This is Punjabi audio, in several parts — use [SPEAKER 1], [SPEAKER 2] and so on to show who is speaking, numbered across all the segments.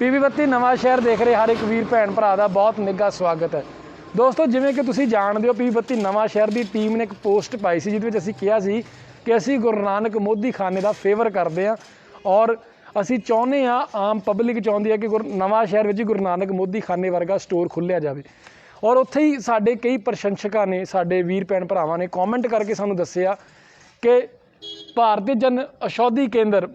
[SPEAKER 1] पीवी बत्ती नवां शहर देख रहे हर एक वीर भैन भरा का बहुत निघा स्वागत है। दोस्तों जिवें कि तुसीं जाणदे हो, पीवी बत्ती नवां शहर की टीम ने एक पोस्ट पाई सी जिहदे विच असीं कहा सी कि असीं गुरु नानक मोदी खाने का फेवर करते हैं और असीं चाहुंदे हां, आम पब्लिक चाहुंदी है कि नवां शहर विच गुरु नानक मोदी खाने वर्गा स्टोर खुल्लिया जाए। और उत्थे ही साडे कई प्रशंसकां ने, साडे वीर भैन भरावां ने कॉमेंट करके सानूं दस्सिया कि भारतीय जन औषधि केंद्र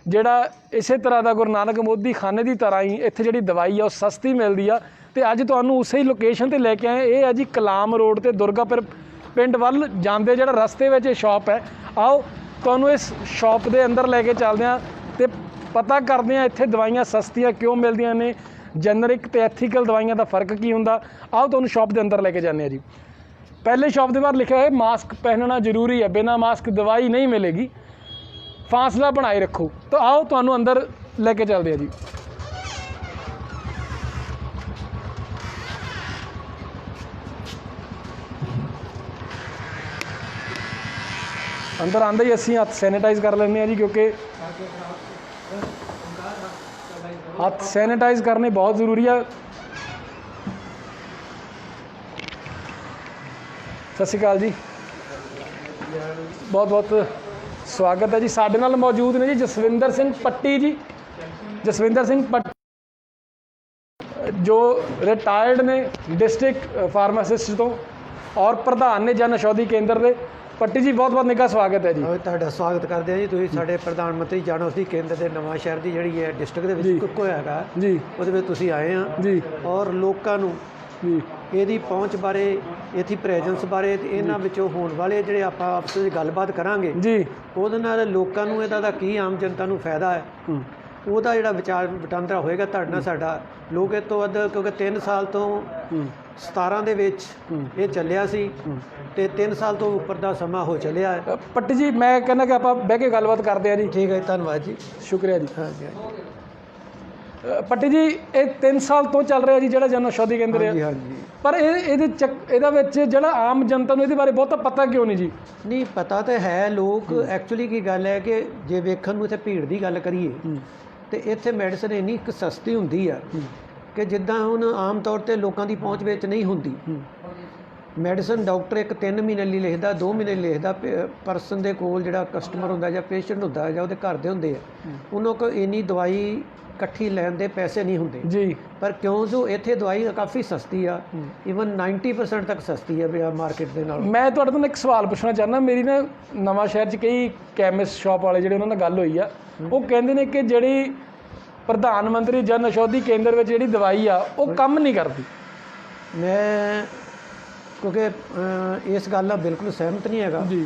[SPEAKER 1] ਜਿਹੜਾ ਇਸੇ ਤਰ੍ਹਾਂ ਦਾ ਗੁਰੂ ਨਾਨਕ ਮੋਦੀ ਖਾਨੇ ਦੀ ਤਰ੍ਹਾਂ ਹੀ ਇੱਥੇ ਜਿਹੜੀ ਦਵਾਈ ਆ ਉਹ ਸਸਤੀ ਮਿਲਦੀ ਆ। ਤੇ ਅੱਜ ਤੁਹਾਨੂੰ ਉਸੇ ਹੀ ਲੋਕੇਸ਼ਨ ਤੇ ਲੈ ਕੇ ਆਏ। ਇਹ ਹੈ ਜੀ ਕਲਾਮ ਰੋਡ ਤੇ ਦੁਰਗਾਪੁਰ ਪਿੰਡ ਵੱਲ ਜਾਂਦੇ ਜਿਹੜਾ ਰਸਤੇ ਵਿੱਚ ਇਹ ਸ਼ਾਪ ਹੈ। ਆਓ ਤੁਹਾਨੂੰ ਇਸ ਸ਼ਾਪ ਦੇ ਅੰਦਰ ਲੈ ਕੇ ਚੱਲਦੇ ਹਾਂ ਤੇ ਪਤਾ ਕਰਦੇ ਹਾਂ ਇੱਥੇ ਦਵਾਈਆਂ ਸਸਤੀਆਂ ਕਿਉਂ ਮਿਲਦੀਆਂ ਨੇ, ਜੈਨਰਿਕ ਤੇ ਐਥੀਕਲ ਦਵਾਈਆਂ ਦਾ ਫਰਕ ਕੀ ਹੁੰਦਾ। ਆਓ ਤੁਹਾਨੂੰ ਸ਼ਾਪ ਦੇ ਅੰਦਰ ਲੈ ਕੇ ਜਾਂਦੇ ਹਾਂ जी। पहले शॉप के बाहर लिखा है मास्क पहनना जरूरी है, बिना मास्क दवाई नहीं मिलेगी, फासला बनाए रखो। तो आओ तुहानू अंदर लेके चलते हैं जी। अंदर आंदे ही असीं हथ सैनिटाइज कर लेंगे जी, क्योंकि हथ सैनिटाइज करने बहुत जरूरी है। सत श्री अकाल जी, बहुत बहुत स्वागत है जी। साडे नाल मौजूद ने जी जसविंदर सिंह पट्टी जी। जसविंदर सिंह पट्टी जो रिटायर्ड ने डिस्ट्रिक्ट फार्मासिस्ट तो और प्रधान ने जन औषधि केंद्र के। पट्टी जी बहुत बहुत निघा स्वागत है जी।
[SPEAKER 2] ਤੁਹਾਡਾ स्वागत करते हैं जी। ਤੁਸੀਂ ਸਾਡੇ ਪ੍ਰਧਾਨ ਮੰਤਰੀ ਜਨ ਔਸ਼ਧੀ ਕੇਂਦਰ ਦੇ ਨਵਾਂ ਸ਼ਹਿਰ ਦੀ ਜਿਹੜੀ ਹੈ ਡਿਸਟ੍ਰਿਕਟ ਦੇ ਵਿੱਚ ਕੁੱਕੋ ਹੈਗਾ
[SPEAKER 1] ਜੀ,
[SPEAKER 2] ਉਹਦੇ ਵਿੱਚ ਤੁਸੀਂ ਆਏ ਆ
[SPEAKER 1] ਜੀ
[SPEAKER 2] ਔਰ ਲੋਕਾਂ ਨੂੰ
[SPEAKER 1] ਜੀ
[SPEAKER 2] ਇਹਦੀ ਪਹੁੰਚ ਬਾਰੇ, ਇਹਦੀ ਪ੍ਰੈਜ਼ੈਂਸ ਬਾਰੇ ਤੇ ਇਹਨਾਂ ਵਿੱਚੋਂ ਹੋਣ ਵਾਲੇ ਜਿਹੜੇ ਆਪਾਂ ਆਪਸ ਵਿੱਚ ਗੱਲਬਾਤ ਕਰਾਂਗੇ
[SPEAKER 1] ਜੀ,
[SPEAKER 2] ਉਹਦੇ ਨਾਲ ਲੋਕਾਂ ਨੂੰ ਇਹਦਾ ਕੀ ਆਮ ਜਨਤਾ ਨੂੰ ਫਾਇਦਾ ਹੈ ਉਹਦਾ ਜਿਹੜਾ ਵਿਚਾਰ ਵਟਾਂਦਰਾ ਹੋਏਗਾ ਤੁਹਾਡੇ ਨਾਲ ਸਾਡਾ। ਲੋਕ ਇਹ ਤੋਂ ਵੱਧ, ਕਿਉਂਕਿ 3 ਸਾਲ ਤੋਂ 17 ਦੇ ਵਿੱਚ ਇਹ ਚੱਲਿਆ ਸੀ ਤੇ 3 ਸਾਲ ਤੋਂ ਉੱਪਰ ਦਾ ਸਮਾਂ ਹੋ ਚੱਲਿਆ ਹੈ।
[SPEAKER 1] पट्टी जी मैं कहना कि आप बह के गलबात करते हैं जी।
[SPEAKER 2] ਠੀਕ ਹੈ, ਧੰਨਵਾਦ ਜੀ,
[SPEAKER 1] शुक्रिया जी।
[SPEAKER 2] ਹਾਂਜੀ
[SPEAKER 1] पट्टी जी ये 3 साल तो चल रहा जी ਜਿਹੜਾ ਜਨ ਔਸ਼ਧੀ ਕੇਂਦਰ ਹੈ।
[SPEAKER 2] ਹਾਂਜੀ ਹਾਂਜੀ
[SPEAKER 1] ਪਰ ਇਹਦੇ ਵਿੱਚ ਜਿਹੜਾ ਆਮ ਜਨਤਾ ਨੂੰ ਇਹਦੇ ਬਾਰੇ ਬਹੁਤਾ ਪਤਾ ਕਿਉਂ ਨਹੀਂ ਜੀ?
[SPEAKER 2] ਨਹੀਂ ਪਤਾ ਤਾਂ ਹੈ। ਲੋਕ ਐਕਚੁਅਲੀ ਕੀ ਗੱਲ ਹੈ ਕਿ ਜੇ ਵੇਖਣ ਨੂੰ ਇੱਥੇ ਭੀੜ ਦੀ ਗੱਲ ਕਰੀਏ ਤੇ ਇੱਥੇ ਮੈਡੀਸਨ ਇੰਨੀ ਕੁ ਸਸਤੀ ਹੁੰਦੀ ਆ ਕਿ ਜਿੱਦਾਂ ਹੁਣ ਆਮ ਤੌਰ ਤੇ ਲੋਕਾਂ ਦੀ ਪਹੁੰਚ ਵਿੱਚ ਨਹੀਂ ਹੁੰਦੀ। ਮੈਡੀਸਨ ਡਾਕਟਰ ਇੱਕ 3 ਮਹੀਨੇ ਲਈ ਲਿਖਦਾ, 2 ਮਹੀਨੇ ਲਈ ਲਿਖਦਾ। ਪਰਸਨ ਦੇ ਕੋਲ ਜਿਹੜਾ ਕਸਟਮਰ ਹੁੰਦਾ ਜਾਂ ਪੇਸ਼ੈਂਟ ਹੁੰਦਾ ਜਾਂ ਉਹਦੇ ਘਰ ਦੇ ਹੁੰਦੇ ਆ, ਉਹਨਾਂ ਕੋਲ ਇੰਨੀ ਦਵਾਈ ਇਕੱਠੀ ਲੈਣ ਦੇ ਪੈਸੇ ਨਹੀਂ ਹੁੰਦੇ
[SPEAKER 1] ਜੀ।
[SPEAKER 2] ਪਰ ਕਿਉਂ ਜੋ ਇੱਥੇ ਦਵਾਈ ਕਾਫੀ ਸਸਤੀ ਆ, ਈਵਨ 90% ਤੱਕ ਸਸਤੀ ਹੈ ਮਾਰਕੀਟ ਦੇ ਨਾਲ।
[SPEAKER 1] ਮੈਂ ਤੁਹਾਡੇ ਤੋਂ ਇੱਕ ਸਵਾਲ ਪੁੱਛਣਾ ਚਾਹੁੰਦਾ। ਮੇਰੀ ਨਾ ਨਵਾਂ ਸ਼ਹਿਰ 'ਚ ਕਈ ਕੈਮਿਸਟ ਸ਼ਾਪ ਵਾਲੇ ਜਿਹੜੇ ਉਹਨਾਂ ਨਾਲ ਗੱਲ ਹੋਈ ਆ, ਉਹ ਕਹਿੰਦੇ ਨੇ ਕਿ ਜਿਹੜੀ ਪ੍ਰਧਾਨ ਮੰਤਰੀ ਜਨ ਔਸ਼ਧੀ ਕੇਂਦਰ ਵਿੱਚ ਜਿਹੜੀ ਦਵਾਈ ਆ ਉਹ ਕੰਮ ਨਹੀਂ ਕਰਦੀ।
[SPEAKER 2] ਮੈਂ ਕਿਉਂਕਿ ਇਸ ਗੱਲ ਨਾਲ ਬਿਲਕੁਲ ਸਹਿਮਤ ਨਹੀਂ ਹੈਗਾ
[SPEAKER 1] ਜੀ,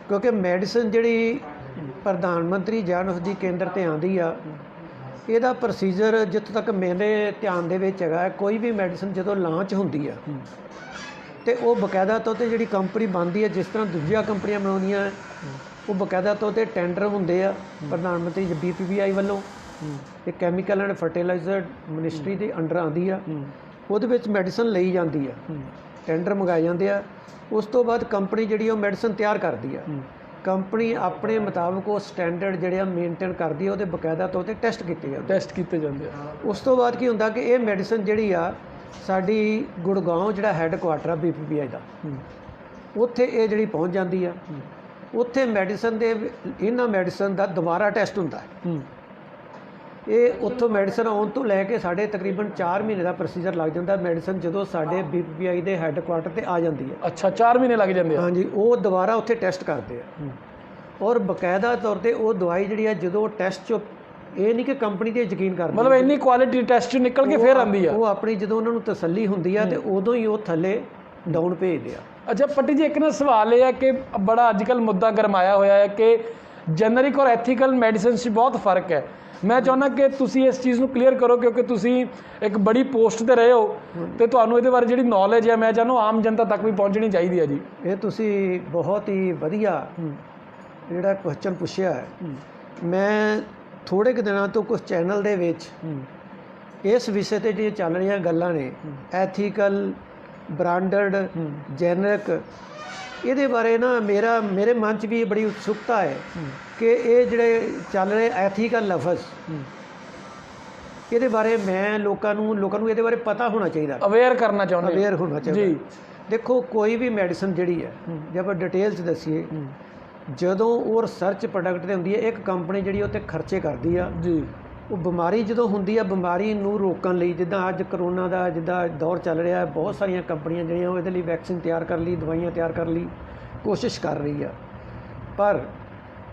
[SPEAKER 2] ਕਿਉਂਕਿ ਮੈਡੀਸਨ ਜਿਹੜੀ ਪ੍ਰਧਾਨ ਮੰਤਰੀ ਜਨ ਔਸ਼ਧੀ ਕੇਂਦਰ ਤੇ ਆਉਂਦੀ ਆ, ਇਹਦਾ ਪ੍ਰੋਸੀਜਰ ਜਿੱਥੋਂ ਤੱਕ ਮੇਰੇ ਧਿਆਨ ਦੇ ਵਿੱਚ ਹੈਗਾ, ਕੋਈ ਵੀ ਮੈਡੀਸਨ ਜਦੋਂ ਲਾਂਚ ਹੁੰਦੀ ਆ ਤੇ ਉਹ ਬਕਾਇਦਾ ਤੌਰ ਤੇ ਜਿਹੜੀ ਕੰਪਨੀ ਬਣਦੀ ਹੈ, ਜਿਸ ਤਰ੍ਹਾਂ ਦੂਜੀਆਂ ਕੰਪਨੀਆਂ ਬਣਾਉਂਦੀਆਂ, ਉਹ ਬਕਾਇਦਾ ਤੌਰ ਤੇ ਟੈਂਡਰ ਹੁੰਦੇ ਆ ਪ੍ਰਧਾਨ ਮੰਤਰੀ BPPI ਵੱਲੋਂ। ਇਹ ਕੈਮੀਕਲ ਐਂਡ ਫਰਟੀਲਾਈਜ਼ਰ ਮਿਨਿਸਟਰੀ ਦੇ ਅੰਡਰ ਆਉਂਦੀ ਆ। ਉਹਦੇ ਵਿੱਚ ਮੈਡੀਸਨ ਲਈ ਜਾਂਦੀ ਆ, ਟੈਂਡਰ ਮੰਗਾਏ ਜਾਂਦੇ ਆ। ਉਸ ਤੋਂ ਬਾਅਦ ਕੰਪਨੀ ਜਿਹੜੀ ਉਹ ਮੈਡੀਸਨ ਤਿਆਰ ਕਰਦੀ ਆ। ਕੰਪਨੀ ਆਪਣੇ ਮੁਤਾਬਕ ਉਹ ਸਟੈਂਡਰਡ ਜਿਹੜੇ ਆ ਮੇਨਟੇਨ ਕਰਦੀ ਆ, ਉਹਦੇ ਬਕਾਇਦਾ ਤੌਰ ਤੇ ਟੈਸਟ ਕੀਤੇ ਜਾਂਦੇ ਆ। ਉਸ ਤੋਂ ਬਾਅਦ ਕੀ ਹੁੰਦਾ ਕਿ ਇਹ ਮੈਡੀਸਨ ਜਿਹੜੀ ਆ ਸਾਡੀ ਗੁੜਗਾਉਂ ਜਿਹੜਾ ਹੈੱਡਕੁਆਟਰ ਆ BPPI ਦਾ, ਉੱਥੇ ਇਹ ਜਿਹੜੀ ਪਹੁੰਚ ਜਾਂਦੀ ਆ। ਉੱਥੇ ਮੈਡੀਸਨ ਦੇ ਇਹਨਾਂ ਮੈਡੀਸਨ ਦਾ ਦੁਬਾਰਾ ਟੈਸਟ ਹੁੰਦਾ ਹੈ। ਇਹ ਉੱਥੋਂ ਮੈਡੀਸਨ ਆਉਣ ਤੋਂ ਲੈ ਕੇ ਸਾਡੇ ਤਕਰੀਬਨ 4 ਮਹੀਨੇ ਦਾ ਪ੍ਰੋਸੀਜਰ ਲੱਗ ਜਾਂਦਾ ਮੈਡੀਸਨ ਜਦੋਂ ਸਾਡੇ BPPI ਦੇ ਹੈੱਡਕੁਆਟਰ ਤੇ ਆ ਜਾਂਦੀ ਹੈ।
[SPEAKER 1] ਅੱਛਾ, 4 ਮਹੀਨੇ ਲੱਗ ਜਾਂਦੇ ਆ?
[SPEAKER 2] ਹਾਂਜੀ, ਉਹ ਦੁਬਾਰਾ ਉੱਥੇ ਟੈਸਟ ਕਰਦੇ ਆ ਔਰ ਬਕਾਇਦਾ ਤੌਰ ਤੇ ਉਹ ਦਵਾਈ ਜਿਹੜੀ ਆ ਜਦੋਂ ਟੈਸਟ 'ਚੋਂ, ਇਹ ਨਹੀਂ ਕਿ ਕੰਪਨੀ ਤੇ ਯਕੀਨ ਕਰਦੇ,
[SPEAKER 1] ਮਤਲਬ ਇੰਨੀ ਕੁਆਲਿਟੀ ਟੈਸਟ 'ਚੋਂ ਨਿਕਲ ਕੇ ਫਿਰ ਆਉਂਦੀ ਆ।
[SPEAKER 2] ਉਹ ਆਪਣੀ ਜਦੋਂ ਉਹਨਾਂ ਨੂੰ ਤਸੱਲੀ ਹੁੰਦੀ ਆ ਤੇ ਉਦੋਂ ਹੀ ਉਹ ਥੱਲੇ ਡਾਊਨ ਭੇਜਦੇ ਆ।
[SPEAKER 1] अच्छा पट्टी जी, एक ना सवाल यह है कि बड़ा अजकल मुद्दा गरमाया होया है कि जनरिक और एथिकल मैडिसिन से बहुत फर्क है। मैं चाਹੁੰਦਾ कि तुसी इस चीज़ ਨੂੰ क्लीयर करो क्योंकि तुसी एक बड़ी पोस्ट ਤੇ ਰਹੇ ਹੋ ਤੇ ਤੁਹਾਨੂੰ ਇਹਦੇ ਬਾਰੇ ਜਿਹੜੀ ਨੌਲੇਜ ਹੈ ਮੈਂ ਚਾਹੁੰਦਾ ਆਮ ਜਨਤਾ ਤੱਕ ਵੀ ਪਹੁੰਚਣੀ ਚਾਹੀਦੀ ਹੈ ਜੀ।
[SPEAKER 2] ਇਹ ਤੁਸੀਂ ਬਹੁਤ ਹੀ ਵਧੀਆ ਜਿਹੜਾ ਕੁਐਸਚਨ ਪੁੱਛਿਆ ਹੈ। ਮੈਂ ਥੋੜੇ ਕੁ ਦਿਨਾਂ ਤੋਂ ਕੁਝ ਚੈਨਲ ਦੇ ਵਿੱਚ ਇਸ ਵਿਸ਼ੇ ਤੇ ਜਿਹੜੀਆਂ ਚੱਲ ਰਹੀਆਂ ਗੱਲਾਂ ਨੇ, ਐਥੀਕਲ, ब्रांडेड, जेनरिक, ਇਹਦੇ ਬਾਰੇ ਨਾ ਮੇਰੇ ਮਨ 'ਚ ਵੀ ਬੜੀ ਉਤਸੁਕਤਾ ਹੈ ਕਿ ਇਹ ਜਿਹੜੇ ਚੱਲ ਰਹੇ ਐਥੀਕਲ ਲਫ਼ਜ਼ ਇਹਦੇ ਬਾਰੇ ਮੈਂ ਲੋਕਾਂ ਨੂੰ ਇਹਦੇ ਬਾਰੇ ਪਤਾ ਹੋਣਾ ਚਾਹੀਦਾ,
[SPEAKER 1] ਅਵੇਅਰ ਕਰਨਾ ਚਾਹੁੰਦੇ
[SPEAKER 2] ਅਵੇਅਰ ਹੋਣਾ ਚਾਹੀਦਾ
[SPEAKER 1] ਜੀ।
[SPEAKER 2] ਦੇਖੋ ਕੋਈ ਵੀ ਮੈਡੀਸਨ ਜਿਹੜੀ ਹੈ, ਜੇ ਆਪਾਂ ਡਿਟੇਲ 'ਚ ਦੱਸੀਏ, ਜਦੋਂ ਉਹ ਰਿਸਰਚ ਪ੍ਰੋਡਕਟ ਤੇ ਹੁੰਦੀ ਹੈ, ਇੱਕ ਕੰਪਨੀ ਜਿਹੜੀ ਉਹ 'ਤੇ ਖਰਚੇ ਕਰਦੀ ਆ
[SPEAKER 1] ਜੀ।
[SPEAKER 2] ਉਹ ਬਿਮਾਰੀ ਜਦੋਂ ਹੁੰਦੀ ਆ, ਬਿਮਾਰੀ ਨੂੰ ਰੋਕਣ ਲਈ, ਜਿੱਦਾਂ ਅੱਜ ਕਰੋਨਾ ਦਾ ਜਿੱਦਾਂ ਦੌਰ ਚੱਲ ਰਿਹਾ, ਬਹੁਤ ਸਾਰੀਆਂ ਕੰਪਨੀਆਂ ਜਿਹੜੀਆਂ ਉਹ ਇਹਦੇ ਲਈ ਵੈਕਸੀਨ ਤਿਆਰ ਕਰ ਲਈ, ਦਵਾਈਆਂ ਤਿਆਰ ਕਰ ਲਈ, ਕੋਸ਼ਿਸ਼ ਕਰ ਰਹੀ ਆ, ਪਰ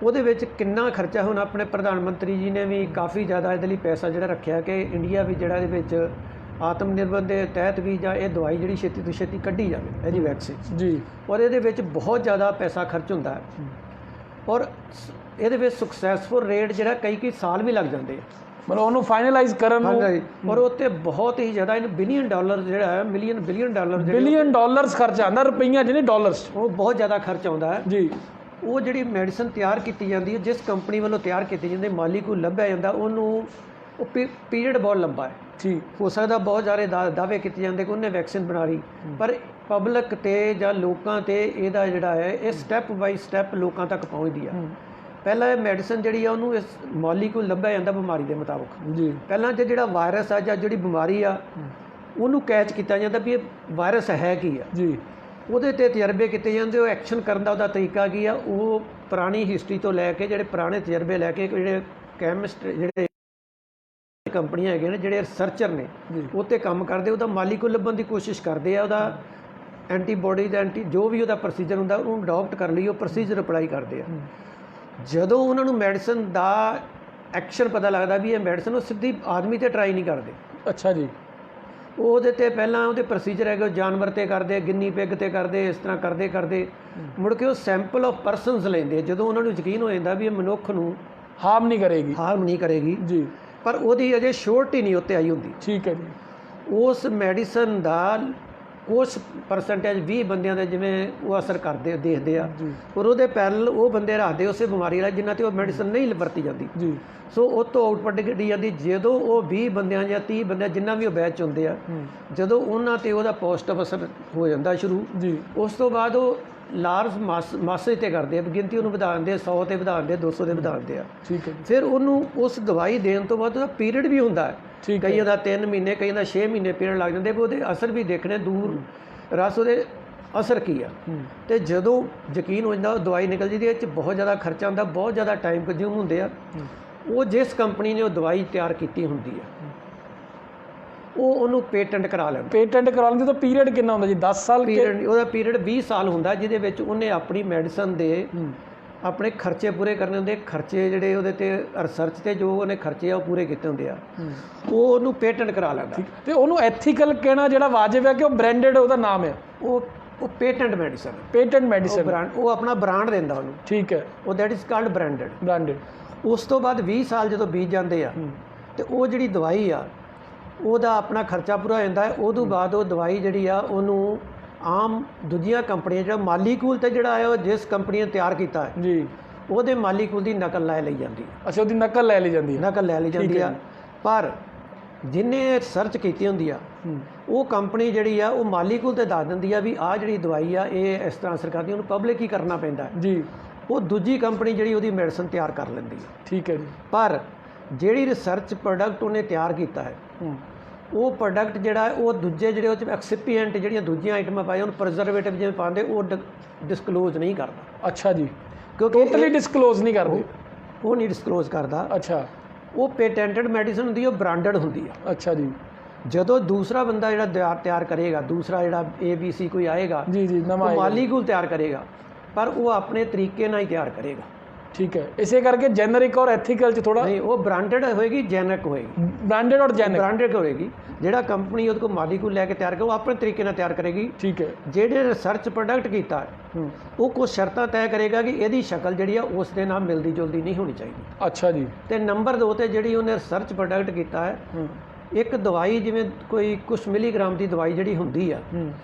[SPEAKER 2] ਉਹਦੇ ਵਿੱਚ ਕਿੰਨਾ ਖਰਚਾ। ਹੁਣ ਆਪਣੇ ਪ੍ਰਧਾਨ ਮੰਤਰੀ ਜੀ ਨੇ ਵੀ ਕਾਫੀ ਜ਼ਿਆਦਾ ਇਹਦੇ ਲਈ ਪੈਸਾ ਜਿਹੜਾ ਰੱਖਿਆ ਕਿ ਇੰਡੀਆ ਵੀ ਜਿਹੜਾ ਇਹਦੇ ਵਿੱਚ ਆਤਮ ਨਿਰਭਰ ਦੇ ਤਹਿਤ ਵੀ ਜਾਂ ਇਹ ਦਵਾਈ ਜਿਹੜੀ ਛੇਤੀ ਤੋਂ ਛੇਤੀ ਕੱਢੀ ਜਾਵੇ, ਇਹਦੀ ਵੈਕਸੀਨ
[SPEAKER 1] ਜੀ।
[SPEAKER 2] ਔਰ ਇਹਦੇ ਵਿੱਚ ਬਹੁਤ ਜ਼ਿਆਦਾ ਪੈਸਾ ਖਰਚ ਹੁੰਦਾ ਹੈ, ਔਰ ਇਹਦੇ ਵਿੱਚ ਸਕਸੈਸਫੁਲ ਰੇਟ ਜਿਹੜਾ ਕਈ ਸਾਲ ਵੀ ਲੱਗ ਜਾਂਦੇ ਆ,
[SPEAKER 1] ਮਤਲਬ ਉਹਨੂੰ ਫਾਈਨਲਾਈਜ਼ ਕਰਨ ਨੂੰ।
[SPEAKER 2] ਔਰ ਉੱਤੇ ਬਹੁਤ ਹੀ ਜ਼ਿਆਦਾ ਇਹਨੂੰ ਬਿਲੀਅਨ ਡਾਲਰ ਜਿਹੜਾ ਹੈ, ਬਿਲੀਅਨ ਡਾਲਰ
[SPEAKER 1] ਬਿਲੀਅਨ ਡਾਲਰਸ ਖਰਚ ਆਉਂਦਾ, ਰੁਪਈਆ ਜਿਹਨੇ ਡਾਲਰਸ,
[SPEAKER 2] ਉਹ ਬਹੁਤ ਜ਼ਿਆਦਾ ਖਰਚ ਆਉਂਦਾ ਹੈ
[SPEAKER 1] ਜੀ।
[SPEAKER 2] ਉਹ ਜਿਹੜੀ ਮੈਡੀਸਨ ਤਿਆਰ ਕੀਤੀ ਜਾਂਦੀ ਹੈ, ਜਿਸ ਕੰਪਨੀ ਵੱਲੋਂ ਤਿਆਰ ਕੀਤੀ ਜਾਂਦੀ, ਮਾਲੀਕੂਲ ਲੱਭਿਆ ਜਾਂਦਾ, ਉਹਨੂੰ ਉਹ ਪੀਰੀਅਡ ਬਹੁਤ ਲੰਬਾ ਹੈ।
[SPEAKER 1] ਠੀਕ
[SPEAKER 2] ਹੋ ਸਕਦਾ ਬਹੁਤ ਸਾਰੇ ਦਾਅਵੇ ਕੀਤੇ ਜਾਂਦੇ ਕਿ ਉਹਨੇ ਵੈਕਸੀਨ ਬਣਾ ਲਈ, ਪਰ ਪਬਲਿਕ ਤੇ ਜਾਂ ਲੋਕਾਂ ਤੇ ਇਹਦਾ ਜਿਹੜਾ ਹੈ ਇਹ ਸਟੈਪ ਬਾਈ ਸਟੈਪ ਲੋਕਾਂ ਤੱਕ ਪਹੁੰਚਦੀ ਆ। ਪਹਿਲਾਂ ਇਹ ਮੈਡੀਸਨ ਜਿਹੜੀ ਆ ਉਹਨੂੰ ਇਸ ਮਾਲੀਕੂਲ ਲੱਭਿਆ ਜਾਂਦਾ ਬਿਮਾਰੀ ਦੇ ਮੁਤਾਬਕ ਜੀ। ਪਹਿਲਾਂ ਜਿਹੜਾ ਵਾਇਰਸ ਆ ਜਾਂ ਜਿਹੜੀ ਬਿਮਾਰੀ ਆ ਉਹਨੂੰ ਕੈਚ ਕੀਤਾ ਜਾਂਦਾ ਵੀ ਇਹ ਵਾਇਰਸ ਹੈ ਕੀ ਆ ਜੀ। ਉਹਦੇ ਤੇ ਤਜਰਬੇ ਕੀਤੇ ਜਾਂਦੇ, ਉਹ ਐਕਸ਼ਨ ਕਰਨ ਦਾ ਉਹਦਾ ਤਰੀਕਾ ਕੀ ਆ, ਉਹ ਪੁਰਾਣੀ ਹਿਸਟਰੀ ਤੋਂ ਲੈ ਕੇ ਜਿਹੜੇ ਪੁਰਾਣੇ ਤਜਰਬੇ ਲੈ ਕੇ ਜਿਹੜੇ ਕੈਮਿਸਟ ਜਿਹੜੇ ਕੰਪਨੀਆਂ ਹੈਗੀਆਂ ਨੇ, ਜਿਹੜੇ ਰਿਸਰਚਰ ਨੇ ਉਹ 'ਤੇ ਕੰਮ ਕਰਦੇ, ਉਹਦਾ ਮਾਲੀਕੂਲ ਲੱਭਣ ਦੀ ਕੋਸ਼ਿਸ਼ ਕਰਦੇ ਆ, ਉਹਦਾ ਐਂਟੀਬੋਡੀ ਦਾ ਜੋ ਵੀ ਉਹਦਾ ਪ੍ਰੋਸੀਜਰ ਹੁੰਦਾ ਉਹਨੂੰ ਅਡੋਪਟ ਕਰ ਲਈ, ਉਹ ਪ੍ਰੋਸੀਜਰ ਅਪਲਾਈ ਕਰਦੇ ਆ। ਜਦੋਂ ਉਹਨਾਂ ਨੂੰ ਮੈਡੀਸਨ ਦਾ ਐਕਸ਼ਨ ਪਤਾ ਲੱਗਦਾ ਵੀ ਇਹ ਮੈਡੀਸਨ, ਉਹ ਸਿੱਧੀ ਆਦਮੀ 'ਤੇ ਟਰਾਈ ਨਹੀਂ ਕਰਦੇ।
[SPEAKER 1] ਅੱਛਾ ਜੀ।
[SPEAKER 2] ਉਹਦੇ 'ਤੇ ਪਹਿਲਾਂ ਉਹਦੇ ਪ੍ਰੋਸੀਜਰ ਹੈਗੇ, ਉਹ ਜਾਨਵਰ 'ਤੇ ਕਰਦੇ, ਗਿੰਨੀ ਪਿਗ 'ਤੇ ਕਰਦੇ, ਇਸ ਤਰ੍ਹਾਂ ਕਰਦੇ ਮੁੜ ਕੇ ਉਹ ਸੈਂਪਲ ਆਫ ਪਰਸਨਸ ਲੈਂਦੇ। ਜਦੋਂ ਉਹਨਾਂ ਨੂੰ ਯਕੀਨ ਹੋ ਜਾਂਦਾ ਵੀ ਇਹ ਮਨੁੱਖ ਨੂੰ
[SPEAKER 1] ਹਾਰਮ ਨਹੀਂ ਕਰੇਗੀ
[SPEAKER 2] ਜੀ, ਪਰ ਉਹਦੀ ਅਜੇ ਸ਼ੋਰਟੀ ਨਹੀਂ ਉੱਤੇ ਆਈ ਹੁੰਦੀ।
[SPEAKER 1] ਠੀਕ ਹੈ ਜੀ।
[SPEAKER 2] ਉਸ ਮੈਡੀਸਨ ਦਾ ਕੁਛ ਪਰਸੈਂਟੇਜ 20 ਬੰਦਿਆਂ ਦੇ ਜਿਵੇਂ ਉਹ ਅਸਰ ਕਰਦੇ ਦੇਖਦੇ ਆ, ਔਰ ਉਹਦੇ ਪੈਰਲ ਉਹ ਬੰਦੇ ਰੱਖਦੇ ਉਸੇ ਬਿਮਾਰੀ ਵਾਲਾ ਜਿਨ੍ਹਾਂ 'ਤੇ ਉਹ ਮੈਡੀਸਨ ਨਹੀਂ ਵਰਤੀ ਜਾਂਦੀ ਜੀ। ਸੋ ਉਹ ਤੋਂ ਆਊਟਪੁੱਟ ਕੱਢੀ ਜਾਂਦੀ। ਜਦੋਂ ਉਹ 20 ਬੰਦਿਆਂ ਜਾਂ 30 ਬੰਦਿਆਂ ਜਿੰਨਾ ਵੀ ਉਹ ਬੈਚ ਹੁੰਦੇ ਆ, ਜਦੋਂ ਉਹਨਾਂ 'ਤੇ ਉਹਦਾ ਪੋਜ਼ਿਟਿਵ ਅਸਰ ਹੋ ਜਾਂਦਾ ਸ਼ੁਰੂ ਜੀ, ਉਸ ਤੋਂ ਬਾਅਦ ਉਹ ਲਾਰਜ ਮਾਸੇ 'ਤੇ ਕਰਦੇ ਆ, ਗਿਣਤੀ ਉਹਨੂੰ ਵਧਾ ਦਿੰਦੇ, 100 'ਤੇ ਵਧਾ ਦਿੰਦੇ, 200 'ਤੇ ਵਧਾ ਦਿੰਦੇ ਆ। ਠੀਕ ਹੈ। ਫਿਰ ਉਹਨੂੰ ਉਸ ਦਵਾਈ ਦੇਣ ਤੋਂ ਬਾਅਦ ਉਹਦਾ ਪੀਰੀਅਡ ਵੀ ਹੁੰਦਾ ਹੈ, ਕਈਆਂ ਦਾ 3 ਮਹੀਨੇ, ਕਈਆਂ ਦਾ 6 ਮਹੀਨੇ ਪੀਰੀਅਡ ਲੱਗ ਜਾਂਦੇ, ਉਹਦੇ ਅਸਰ ਵੀ ਦੇਖਣੇ ਦੂਰ ਰਸ ਉਹਦੇ ਅਸਰ ਕੀ ਆ। ਤੇ ਜਦੋਂ ਯਕੀਨ ਹੋ ਜਾਂਦਾ ਉਹ ਦਵਾਈ ਨਿਕਲ ਜਾਂਦੀ ਹੈ। ਇਹ 'ਚ ਬਹੁਤ ਜ਼ਿਆਦਾ ਖਰਚਾ ਹੁੰਦਾ, ਬਹੁਤ ਜ਼ਿਆਦਾ ਟਾਈਮ ਕੰਜ਼ਿਊਮ ਹੁੰਦੇ ਆ। ਉਹ ਜਿਸ ਕੰਪਨੀ ਨੇ ਉਹ ਦਵਾਈ ਤਿਆਰ ਕੀਤੀ ਹੁੰਦੀ ਆ, ਉਹਨੂੰ ਪੇਟੈਂਟ ਕਰਾ ਲੈਂਦਾ।
[SPEAKER 1] ਪੇਟੈਂਟ ਕਰਾਉਣ ਦਾ ਤਾਂ ਪੀਰੀਅਡ ਕਿੰਨਾ ਹੁੰਦਾ ਜੀ? 10 ਸਾਲ?
[SPEAKER 2] ਪੀਰੀਅਡ ਉਹਦਾ ਪੀਰੀਅਡ 20 ਸਾਲ ਹੁੰਦਾ, ਜਿਹਦੇ ਵਿੱਚ ਉਹਨੇ ਆਪਣੀ ਮੈਡੀਸਨ ਦੇ ਆਪਣੇ ਖਰਚੇ ਪੂਰੇ ਕਰਨੇ ਹੁੰਦੇ। ਖਰਚੇ ਜਿਹੜੇ ਉਹਦੇ 'ਤੇ ਰਿਸਰਚ 'ਤੇ ਜੋ ਉਹਨੇ ਖਰਚੇ ਆ ਉਹ ਪੂਰੇ ਕੀਤੇ ਹੁੰਦੇ ਆ, ਉਹ ਉਹਨੂੰ ਪੇਟੈਂਟ ਕਰਾ ਲੈਂਦਾ।
[SPEAKER 1] ਤੇ ਉਹਨੂੰ ਐਥੀਕਲ ਕਹਿਣਾ ਜਿਹੜਾ ਵਾਜਬ ਹੈ ਕਿ ਉਹ ਬ੍ਰਾਂਡਡ ਉਹਦਾ ਨਾਮ ਹੈ,
[SPEAKER 2] ਉਹ ਪੇਟੈਂਟ ਮੈਡੀਸਨ
[SPEAKER 1] ਬ੍ਰਾਂਡ,
[SPEAKER 2] ਉਹ ਆਪਣਾ ਬ੍ਰਾਂਡ ਦਿੰਦਾ ਉਹਨੂੰ।
[SPEAKER 1] ਠੀਕ ਹੈ।
[SPEAKER 2] ਉਹ ਦੈਟ ਇਜ਼ ਕਾਲਡ ਬ੍ਰਾਂਡਡ। ਉਸ ਤੋਂ ਬਾਅਦ 20 ਸਾਲ ਜਦੋਂ ਬੀਤ ਜਾਂਦੇ ਆ ਤੇ ਉਹ ਜਿਹੜੀ ਦਵਾਈ ਆ ਉਹਦਾ ਆਪਣਾ ਖਰਚਾ ਪੂਰਾ ਹੋ ਜਾਂਦਾ ਹੈ। ਉਦੋਂ ਬਾਅਦ ਉਹ ਦਵਾਈ ਜਿਹੜੀ ਆ ਉਹਨੂੰ ਆਮ ਦੂਜੀਆਂ ਕੰਪਨੀਆਂ ਜਿਹੜਾ ਮਾਲੀਕੂਲ ਤੇ ਜਿਹੜਾ ਹੈ ਉਹ ਜਿਸ ਕੰਪਨੀ ਨੇ ਤਿਆਰ ਕੀਤਾ ਹੈ ਜੀ, ਉਹਦੇ ਮਾਲੀਕੂਲ ਦੀ ਨਕਲ ਲੈ ਲਈ ਜਾਂਦੀ ਹੈ।
[SPEAKER 1] ਅੱਛਾ, ਉਹਦੀ ਨਕਲ ਲੈ ਲਈ ਜਾਂਦੀ ਆ।
[SPEAKER 2] ਪਰ ਜਿਹਨੇ ਰਿਸਰਚ ਕੀਤੀ ਹੁੰਦੀ ਆ ਉਹ ਕੰਪਨੀ ਜਿਹੜੀ ਆ ਉਹ ਮਾਲੀਕੂਲ ਤੇ ਦੱਸ ਦਿੰਦੀ ਆ ਵੀ ਆਹ ਜਿਹੜੀ ਦਵਾਈ ਆ ਇਹ ਇਸ ਤਰ੍ਹਾਂ ਅਸਰ ਕਰਦੀ, ਉਹਨੂੰ ਪਬਲਿਕ ਹੀ ਕਰਨਾ ਪੈਂਦਾ ਜੀ। ਉਹ ਦੂਜੀ ਕੰਪਨੀ ਜਿਹੜੀ ਉਹਦੀ ਮੈਡੀਸਨ ਤਿਆਰ ਕਰ ਲੈਂਦੀ ਹੈ। ਠੀਕ ਹੈ ਜੀ। ਪਰ ਜਿਹੜੀ ਰਿਸਰਚ ਪ੍ਰੋਡਕਟ ਉਹਨੇ ਤਿਆਰ ਕੀਤਾ ਹੈ ਉਹ ਪ੍ਰੋਡਕਟ ਜਿਹੜਾ ਉਹ ਦੂਜੇ ਜਿਹੜੇ ਉਹ 'ਚ ਐਕਸੀਪੀਐਂਟ ਜਿਹੜੀਆਂ ਦੂਜੀਆਂ ਆਈਟਮਾਂ ਪਾਏ ਉਹਨੂੰ ਪ੍ਰੀਜ਼ਰਵੇਟਿਵ ਜਿਵੇਂ ਪਾਉਂਦੇ ਉਹ ਡਿਸਕਲੋਜ਼ ਨਹੀਂ ਕਰਦਾ।
[SPEAKER 1] ਅੱਛਾ ਜੀ। ਕਿਉਂਕਿ ਟੋਟਲੀ ਡਿਸਕਲੋਜ਼ ਨਹੀਂ ਕਰਦੇ,
[SPEAKER 2] ਉਹ ਨਹੀਂ ਡਿਸਕਲੋਜ਼ ਕਰਦਾ।
[SPEAKER 1] ਅੱਛਾ।
[SPEAKER 2] ਉਹ ਪੇਟੈਂਟਡ ਮੈਡੀਸਨ ਹੁੰਦੀ, ਉਹ ਬ੍ਰਾਂਡਡ ਹੁੰਦੀ ਆ।
[SPEAKER 1] ਅੱਛਾ ਜੀ।
[SPEAKER 2] ਜਦੋਂ ਦੂਸਰਾ ਬੰਦਾ ਜਿਹੜਾ ਤਿਆਰ ਕਰੇਗਾ, ਦੂਸਰਾ ਜਿਹੜਾ ABC ਕੋਈ ਆਏਗਾ
[SPEAKER 1] ਜੀ, ਨਵਾਂ
[SPEAKER 2] ਮਾਲੀਕੂਲ ਤਿਆਰ ਕਰੇਗਾ, ਪਰ ਉਹ ਆਪਣੇ ਤਰੀਕੇ ਨਾਲ ਹੀ ਤਿਆਰ ਕਰੇਗਾ।
[SPEAKER 1] ਠੀਕ ਹੈ। ਇਸੇ ਕਰਕੇ ਜੈਨਰਿਕ ਔਰ ਐਥੀਕਲ 'ਚ ਥੋੜਾ
[SPEAKER 2] ਨਹੀਂ, ਉਹ ਬ੍ਰਾਂਡਡ ਹੋਏਗੀ, ਜੈਨਰਿਕ ਹੋਏਗੀ।
[SPEAKER 1] ਬ੍ਰਾਂਡਡ ਔਰ ਜੈਨਰਿਕ
[SPEAKER 2] ਬ੍ਰਾਂਡਡ ਹੋਏਗੀ। ਜਿਹੜਾ ਕੰਪਨੀ ਉਹਦੇ ਕੋਲ ਮਾਲੀਕੂਲ ਲੈ ਕੇ ਤਿਆਰ ਕਰੂ ਆਪਣੇ ਤਰੀਕੇ ਨਾਲ ਤਿਆਰ ਕਰੇਗੀ। ਠੀਕ ਹੈ। ਜਿਹੜੇ ਰਿਸਰਚ ਪ੍ਰੋਡਕਟ ਕੀਤਾ ਹੈ ਉਹ ਕੁਝ ਸ਼ਰਤਾਂ ਤੈਅ ਕਰੇਗਾ ਕਿ ਇਹਦੀ ਸ਼ਕਲ ਜਿਹੜੀ ਆ ਉਸ ਦੇ ਨਾਲ ਮਿਲਦੀ ਜੁਲਦੀ ਨਹੀਂ ਹੋਣੀ ਚਾਹੀਦੀ।
[SPEAKER 1] ਅੱਛਾ ਜੀ।
[SPEAKER 2] ਤੇ ਨੰਬਰ 2 ਤੇ ਜਿਹੜੀ ਉਹਨੇ ਰਿਸਰਚ ਪ੍ਰੋਡਕਟ ਕੀਤਾ ਹੈ, ਇੱਕ ਦਵਾਈ ਜਿਵੇਂ ਕੋਈ ਕੁਝ ਮਿਲੀਗ੍ਰਾਮ ਦੀ ਦਵਾਈ ਜਿਹੜੀ ਹੁੰਦੀ ਆ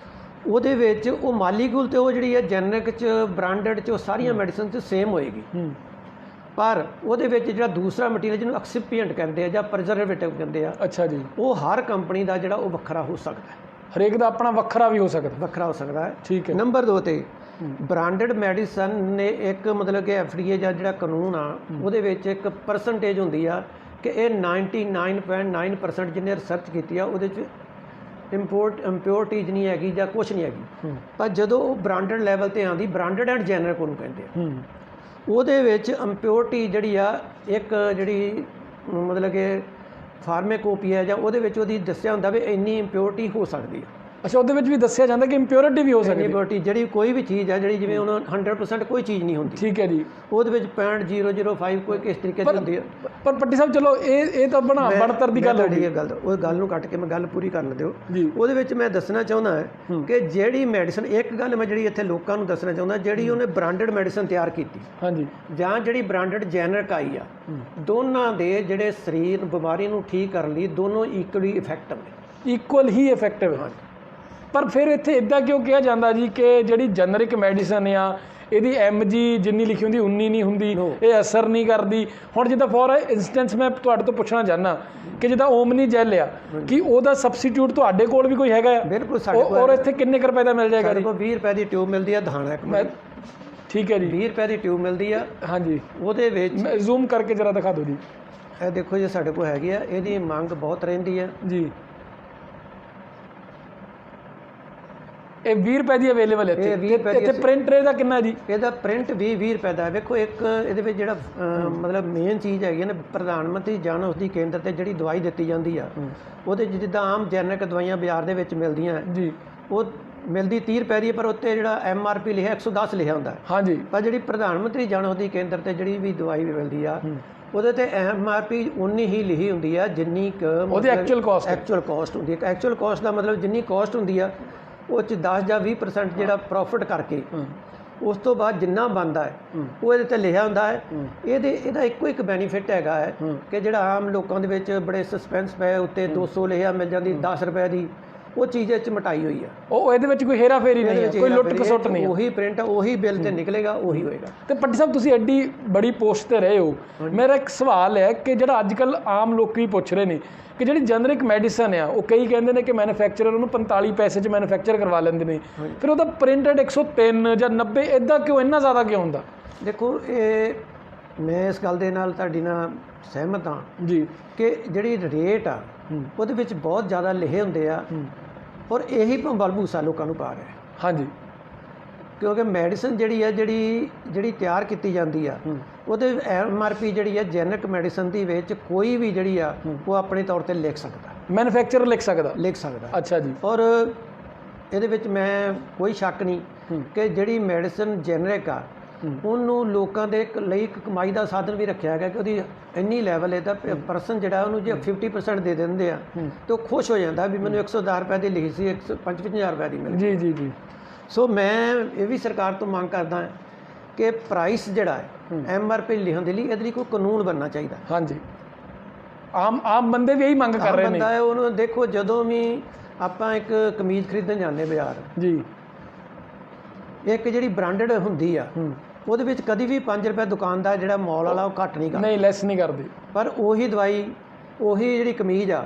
[SPEAKER 2] ਉਹਦੇ ਵਿੱਚ ਉਹ ਮਾਲੀਕੂਲ ਤੇ ਉਹ ਜਿਹੜੀ ਹੈ ਜੈਨਰਿਕ 'ਚ ਬ੍ਰਾਂਡਡ 'ਚ ਉਹ ਸਾਰੀਆਂ ਮੈਡੀਸਨ 'ਚ ਸੇਮ ਹੋਏਗੀ, ਪਰ ਉਹਦੇ ਵਿੱਚ ਜਿਹੜਾ ਦੂਸਰਾ ਮਟੀਰੀਅਲ ਜਿਹਨੂੰ ਐਕਸੀਪੀਐਂਟ ਕਹਿੰਦੇ ਆ ਜਾਂ ਪ੍ਰੀਜ਼ਰਵੇਟਿਵ ਕਹਿੰਦੇ ਆ, ਅੱਛਾ ਜੀ, ਉਹ ਹਰ ਕੰਪਨੀ ਦਾ ਜਿਹੜਾ ਉਹ ਵੱਖਰਾ ਹੋ ਸਕਦਾ ਹੈ।
[SPEAKER 1] ਹਰੇਕ ਦਾ ਆਪਣਾ ਵੱਖਰਾ ਵੀ ਹੋ ਸਕਦਾ
[SPEAKER 2] ਹੈ। ਠੀਕ ਹੈ। ਨੰਬਰ 2 ਤੇ ਬ੍ਰਾਂਡਡ ਮੈਡੀਸਨ ਨੇ ਇੱਕ ਮਤਲਬ ਕਿ FDA ਜਾਂ ਜਿਹੜਾ ਕਾਨੂੰਨ ਆ ਉਹਦੇ ਵਿੱਚ ਇੱਕ ਪਰਸੈਂਟੇਜ ਹੁੰਦੀ ਆ ਕਿ ਇਹ 99.9% ਜਿਹਨੇ ਰਿਸਰਚ ਕੀਤੀ ਆ ਉਹਦੇ 'ਚ ਇੰਪਿਓਰਟੀਜ਼ ਨਹੀਂ ਹੈਗੀ ਜਾਂ ਕੁਛ ਨਹੀਂ ਹੈਗੀ। ਪਰ ਜਦੋਂ ਉਹ ਬ੍ਰਾਂਡਡ ਲੈਵਲ ਤੇ ਆਉਂਦੀ, ਬ੍ਰਾਂਡਡ ਐਂਡ ਜੈਨਰਿਕ ਉਹਨੂੰ ਕਹਿੰਦੇ ਆ, ਉਹਦੇ ਵਿੱਚ ਇੰਪਿਓਰਟੀ ਜਿਹੜੀ ਆ ਇੱਕ ਜਿਹੜੀ ਮਤਲਬ ਕਿ ਫਾਰਮੇਕੋਪੀਆ ਜਾਂ ਉਹਦੇ ਵਿੱਚ ਉਹਦੀ ਦੱਸਿਆ ਹੁੰਦਾ ਵੀ ਇੰਨੀ ਇੰਪਿਓਰਟੀ ਹੋ ਸਕਦੀ ਆ।
[SPEAKER 1] ਅੱਛਾ, ਉਹਦੇ ਵਿੱਚ ਵੀ ਦੱਸਿਆ ਜਾਂਦਾ ਕਿ ਇੰਪਿਓਰਿਟੀ ਵੀ ਹੋ ਸਕਦੀ ਹੈ।
[SPEAKER 2] ਇੰਪਿਓਰਟੀ ਜਿਹੜੀ ਕੋਈ ਵੀ ਚੀਜ਼ ਹੈ ਜਿਹੜੀ ਜਿਵੇਂ ਉਹਨਾਂ 100% ਕੋਈ ਚੀਜ਼ ਨਹੀਂ ਹੁੰਦੀ,
[SPEAKER 1] ਠੀਕ ਹੈ ਜੀ,
[SPEAKER 2] ਉਹਦੇ ਵਿੱਚ 0.005 ਕੋਈ ਕਿਸ ਤਰੀਕੇ ਦੀ ਹੁੰਦੀ ਹੈ।
[SPEAKER 1] ਪਰ ਪੱਟੀ ਸਾਹਿਬ ਚਲੋ ਇਹ ਤਾਂ ਬਣਤਰ ਦੀ ਗੱਲ ਹੋ ਗਈ।
[SPEAKER 2] ਉਹ ਗੱਲ ਨੂੰ ਕੱਟ ਕੇ ਮੈਂ ਗੱਲ ਪੂਰੀ ਕਰਨ ਦਿਓ।
[SPEAKER 1] ਜੀ,
[SPEAKER 2] ਉਹਦੇ ਵਿੱਚ ਮੈਂ ਦੱਸਣਾ ਚਾਹੁੰਦਾ ਹੈ ਕਿ ਜਿਹੜੀ ਮੈਡੀਸਨ, ਇੱਕ ਗੱਲ ਮੈਂ ਜਿਹੜੀ ਇੱਥੇ ਲੋਕਾਂ ਨੂੰ ਦੱਸਣਾ ਚਾਹੁੰਦਾ, ਜਿਹੜੀ ਉਹਨੇ ਬ੍ਰਾਂਡਡ ਮੈਡੀਸਨ ਤਿਆਰ ਕੀਤੀ
[SPEAKER 1] ਹਾਂਜੀ, ਜਾਂ
[SPEAKER 2] ਜਿਹੜੀ ਬ੍ਰਾਂਡਡ ਜੈਨਰਿਕ ਆਈ ਆ, ਦੋਨਾਂ ਦੇ ਜਿਹੜੇ ਸਰੀਰ ਬਿਮਾਰੀ ਨੂੰ ਠੀਕ ਕਰਨ ਲਈ ਦੋਨੋਂ ਇਕੁਅਲੀ ਇਫੈਕਟਿਵ ਨੇ,
[SPEAKER 1] ਇਕੁਅਲ ਹੀ ਇਫੈਕਟਿਵ ਹਨ। ਪਰ ਫਿਰ ਇੱਥੇ ਇਦਾਂ ਕਿਉਂ ਕਿਹਾ ਜਾਂਦਾ ਜੀ ਕਿ ਜਿਹੜੀ ਜਨਰਿਕ ਮੈਡੀਸਨ ਆ ਇਹਦੀ MG ਜਿੰਨੀ ਲਿਖੀ ਹੁੰਦੀ 19 ਨਹੀਂ ਹੁੰਦੀ, ਇਹ ਅਸਰ ਨਹੀਂ ਕਰਦੀ? ਹੁਣ ਜਿੱਦਾਂ ਫੋਰ ਇੰਸਟੈਂਸ ਮੈਂ ਤੁਹਾਡੇ ਤੋਂ ਪੁੱਛਣਾ ਚਾਹੁੰਦਾ ਕਿ ਜਿੱਦਾਂ ਓਮਨੀ ਜੈਲ ਆ, ਕਿ ਉਹਦਾ ਸਬਸਟੀਟਿਊਟ ਤੁਹਾਡੇ ਕੋਲ ਵੀ ਕੋਈ ਹੈਗਾ?
[SPEAKER 2] ਬਿਲਕੁਲ ਸਾਡੇ ਕੋਲ।
[SPEAKER 1] ਔਰ ਇੱਥੇ ਕਿੰਨੇ ਕੁ ਰੁਪਏ ਦਾ ਮਿਲ ਜਾਏਗਾ?
[SPEAKER 2] ਸਾਡੇ ਕੋਲ 20 ਰੁਪਏ ਦੀ ਟਿਊਬ ਮਿਲਦੀ ਆ, ਦਹਾਣਾ ਇੱਕ।
[SPEAKER 1] ਠੀਕ ਹੈ ਜੀ,
[SPEAKER 2] 20 ਰੁਪਏ ਦੀ ਟਿਊਬ ਮਿਲਦੀ ਆ।
[SPEAKER 1] ਹਾਂਜੀ,
[SPEAKER 2] ਉਹਦੇ ਵਿੱਚ
[SPEAKER 1] ਜ਼ੂਮ ਕਰਕੇ ਜਰਾ ਦਿਖਾ ਦਿਓ ਜੀ।
[SPEAKER 2] ਇਹ ਦੇਖੋ ਜੀ ਸਾਡੇ ਕੋਲ ਹੈਗੀ ਆ, ਇਹਦੀ ਮੰਗ ਬਹੁਤ ਰਹਿੰਦੀ ਆ ਜੀ। ਇਹ 20 ਰੁਪਏ ਦੀ ਅਵੇਲੇਬਲ ਹੈ ਇੱਥੇ। ਪ੍ਰਿੰਟ ਰੇ ਦਾ ਕਿੰਨਾ ਜੀ? ਇਹਦਾ ਪ੍ਰਿੰਟ 20 ਰੁਪਏ ਦਾ। ਵੇਖੋ ਇੱਕ ਇਹਦੇ ਵਿੱਚ ਜਿਹੜਾ ਮਤਲਬ ਮੇਨ ਚੀਜ਼ ਹੈਗੀ ਨਾ, ਪ੍ਰਧਾਨ ਮੰਤਰੀ ਜਨ ਔਸ਼ਧੀ ਕੇਂਦਰ ਤੇ ਜਿਹੜੀ ਦਵਾਈ ਦਿੱਤੀ ਜਾਂਦੀ ਆ, ਉਹਦੇ ਜਿੱਦਾਂ ਆਮ ਜੈਨਰਿਕ ਦਵਾਈਆਂ ਬਾਜ਼ਾਰ ਦੇ ਵਿੱਚ ਮਿਲਦੀਆਂ ਜੀ, ਉਹ ਮਿਲਦੀ 30 ਰੁਪਏ ਦੀ, ਪਰ ਉੱਤੇ ਜਿਹੜਾ MRP ਲਿਖਿਆ 110 ਲਿਖਿਆ ਹੁੰਦਾ। ਹਾਂਜੀ, ਪਰ ਜਿਹੜੀ ਪ੍ਰਧਾਨ ਮੰਤਰੀ ਜਨ ਔਸ਼ਧੀ ਕੇਂਦਰ ਤੇ ਜਿਹੜੀ ਵੀ ਦਵਾਈ ਮਿਲਦੀ ਆ, ਉਹਦੇ ਤੇ MRP ਉਨੀ ਹੀ ਲਿਖੀ ਹੁੰਦੀ ਆ ਜਿੰਨੀ ਕੁ ਉਹਦੀ ਐਕਚੁਅਲ ਕਾਸਟ ਹੁੰਦੀ ਹੈ। ਐਕਚੁਅਲ ਕਾਸਟ ਦਾ ਮਤਲਬ ਜਿੰਨੀ ਕਾਸਟ ਹੁੰਦੀ ਆ ਉਹ 'ਚ 10 ਜਾਂ 20% ਜਿਹੜਾ ਪ੍ਰੋਫਿਟ ਕਰਕੇ ਉਸ ਤੋਂ ਬਾਅਦ ਜਿੰਨਾ ਬਣਦਾ ਹੈ ਉਹ ਇਹਦੇ ਤੇ ਲਿਖਿਆ ਹੁੰਦਾ ਹੈ। ਇਹਦਾ ਇੱਕੋ ਇੱਕ ਬੈਨੀਫਿਟ ਹੈਗਾ ਹੈ ਕਿ ਜਿਹੜਾ ਆਮ ਲੋਕਾਂ ਦੇ ਵਿੱਚ ਬੜੇ ਸਸਪੈਂਸ ਪਏ, ਉੱਤੇ 200 ਲਿਖਿਆ ਮਿਲ ਜਾਂਦੀ 10 ਰੁਪਏ ਦੀ, ਉਹ ਚੀਜ਼ ਇਹ 'ਚ ਮਟਾਈ ਹੋਈ ਆ। ਉਹ ਇਹਦੇ ਵਿੱਚ ਕੋਈ ਹੇਰਾ ਫੇਰੀ ਨਹੀਂ, ਕੋਈ ਲੁੱਟ ਖਸੁੱਟ ਨਹੀਂ। ਉਹੀ ਪ੍ਰਿੰਟ, ਉਹੀ ਬਿੱਲ ਤੇ ਨਿਕਲੇਗਾ, ਉਹੀ ਹੋਏਗਾ। ਤੇ ਪੱਟੀ ਸਾਹਿਬ ਤੁਸੀਂ ਐਡੀ ਬੜੀ ਪੋਸਟ ਤੇ ਰਹੇ ਹੋ, ਮੇਰਾ ਇੱਕ ਸਵਾਲ ਹੈ ਕਿ ਜਿਹੜਾ ਅੱਜ ਕੱਲ੍ਹ ਆਮ ਲੋਕੀ ਪੁੱਛ ਰਹੇ ਨੇ ਕਿ ਜਿਹੜੀ ਜਨਰਿਕ ਮੈਡੀਸਨ ਆ, ਉਹ ਕਈ ਕਹਿੰਦੇ ਨੇ ਕਿ ਮੈਨੂਫੈਕਚਰਰ ਉਹਨੂੰ 45 ਪੈਸੇ 'ਚ ਮੈਨੂਫੈਕਚਰ ਕਰਵਾ ਲੈਂਦੇ ਨੇ, ਫਿਰ ਉਹਦਾ ਪ੍ਰਿੰਟਡ 103 ਜਾਂ 90 ਇੱਦਾਂ ਕਿਉਂ, ਇੰਨਾ ਜ਼ਿਆਦਾ ਕਿਉਂ ਹੁੰਦਾ? ਦੇਖੋ, ਇਹ ਮੈਂ ਇਸ ਗੱਲ ਦੇ ਨਾਲ ਤੁਹਾਡੀ ਨਾਲ ਸਹਿਮਤ ਹਾਂ ਜੀ ਕਿ ਜਿਹੜੀ ਰੇਟ ਆ ਉਹਦੇ ਵਿੱਚ ਬਹੁਤ ਜ਼ਿਆਦਾ ਲਿਖੇ ਹੁੰਦੇ ਆ, ਔਰ ਇਹੀ ਭੰਬਲਭੂਸਾ ਲੋਕਾਂ ਨੂੰ ਪਾ ਰਿਹਾ। ਹਾਂਜੀ, ਕਿਉਂਕਿ ਮੈਡੀਸਨ ਜਿਹੜੀ ਹੈ ਜਿਹੜੀ ਤਿਆਰ ਕੀਤੀ ਜਾਂਦੀ ਆ, ਉਹਦੇ MRP ਜਿਹੜੀ ਹੈ ਜੈਨਰਿਕ ਮੈਡੀਸਨ ਦੀ ਵਿੱਚ ਕੋਈ ਵੀ ਜਿਹੜੀ ਆ ਉਹ ਆਪਣੇ ਤੌਰ ਤੇ ਲਿਖ ਸਕਦਾ, ਮੈਨੂਫੈਕਚਰਰ ਲਿਖ ਸਕਦਾ। ਅੱਛਾ ਜੀ। ਔਰ ਇਹਦੇ ਵਿੱਚ ਮੈਂ ਕੋਈ ਸ਼ੱਕ ਨਹੀਂ ਕਿ ਜਿਹੜੀ ਮੈਡੀਸਨ ਜੈਨਰਿਕ ਆ ਉਹਨੂੰ ਲੋਕਾਂ ਦੇ ਲਈ ਇੱਕ ਕਮਾਈ ਦਾ ਸਾਧਨ ਵੀ ਰੱਖਿਆ ਗਿਆ ਕਿ ਉਹਦੀ ਇੰਨੀ ਲੈਵਲ ਹੈ ਤਾਂ ਪਰਸਨ ਜਿਹੜਾ ਉਹਨੂੰ ਜੇ 50% ਦੇ ਦਿੰਦੇ ਆ ਤਾਂ ਉਹ ਖੁਸ਼ ਹੋ ਜਾਂਦਾ ਵੀ ਮੈਨੂੰ 110 ਰੁਪਏ ਦੀ ਲਿਖੀ ਸੀ 155 ਰੁਪਏ ਦੀ ਮਿਲ ਗਈ। ਜੀ। ਸੋ ਮੈਂ ਇਹ ਵੀ ਸਰਕਾਰ ਤੋਂ ਮੰਗ ਕਰਦਾ ਹਾਂ ਕਿ ਪ੍ਰਾਈਸ ਜਿਹੜਾ ਹੈ MRP ਲਿਖਣ ਦੇ ਲਈ ਇਹਦੇ ਲਈ ਕੋਈ ਕਾਨੂੰਨ ਬਣਨਾ ਚਾਹੀਦਾ। ਹਾਂਜੀ, ਆਮ ਬੰਦੇ ਵੀ ਇਹੀ ਮੰਗ ਕਰ ਰਹੇ ਨੇ। ਬੰਦਾ ਹੈ ਉਹਨੂੰ ਦੇਖੋ, ਜਦੋਂ ਵੀ ਆਪਾਂ ਇੱਕ ਕਮੀਜ਼ ਖਰੀਦਣ ਜਾਂਦੇ ਬਾਜ਼ਾਰ ਜੀ, ਇੱਕ ਜਿਹੜੀ ਬ੍ਰਾਂਡਡ ਹੁੰਦੀ ਆ ਉਹਦੇ ਵਿੱਚ ਕਦੀ ਵੀ 5 ਰੁਪਏ ਦੁਕਾਨਦਾਰ ਜਿਹੜਾ ਮੌਲ ਵਾਲਾ ਉਹ ਘੱਟ ਨਹੀਂ ਕਰਦਾ, ਨਹੀਂ ਲੈਸ ਨਹੀਂ ਕਰਦੇ। ਪਰ ਉਹੀ ਦਵਾਈ, ਉਹੀ ਜਿਹੜੀ ਕਮੀਜ਼ ਆ,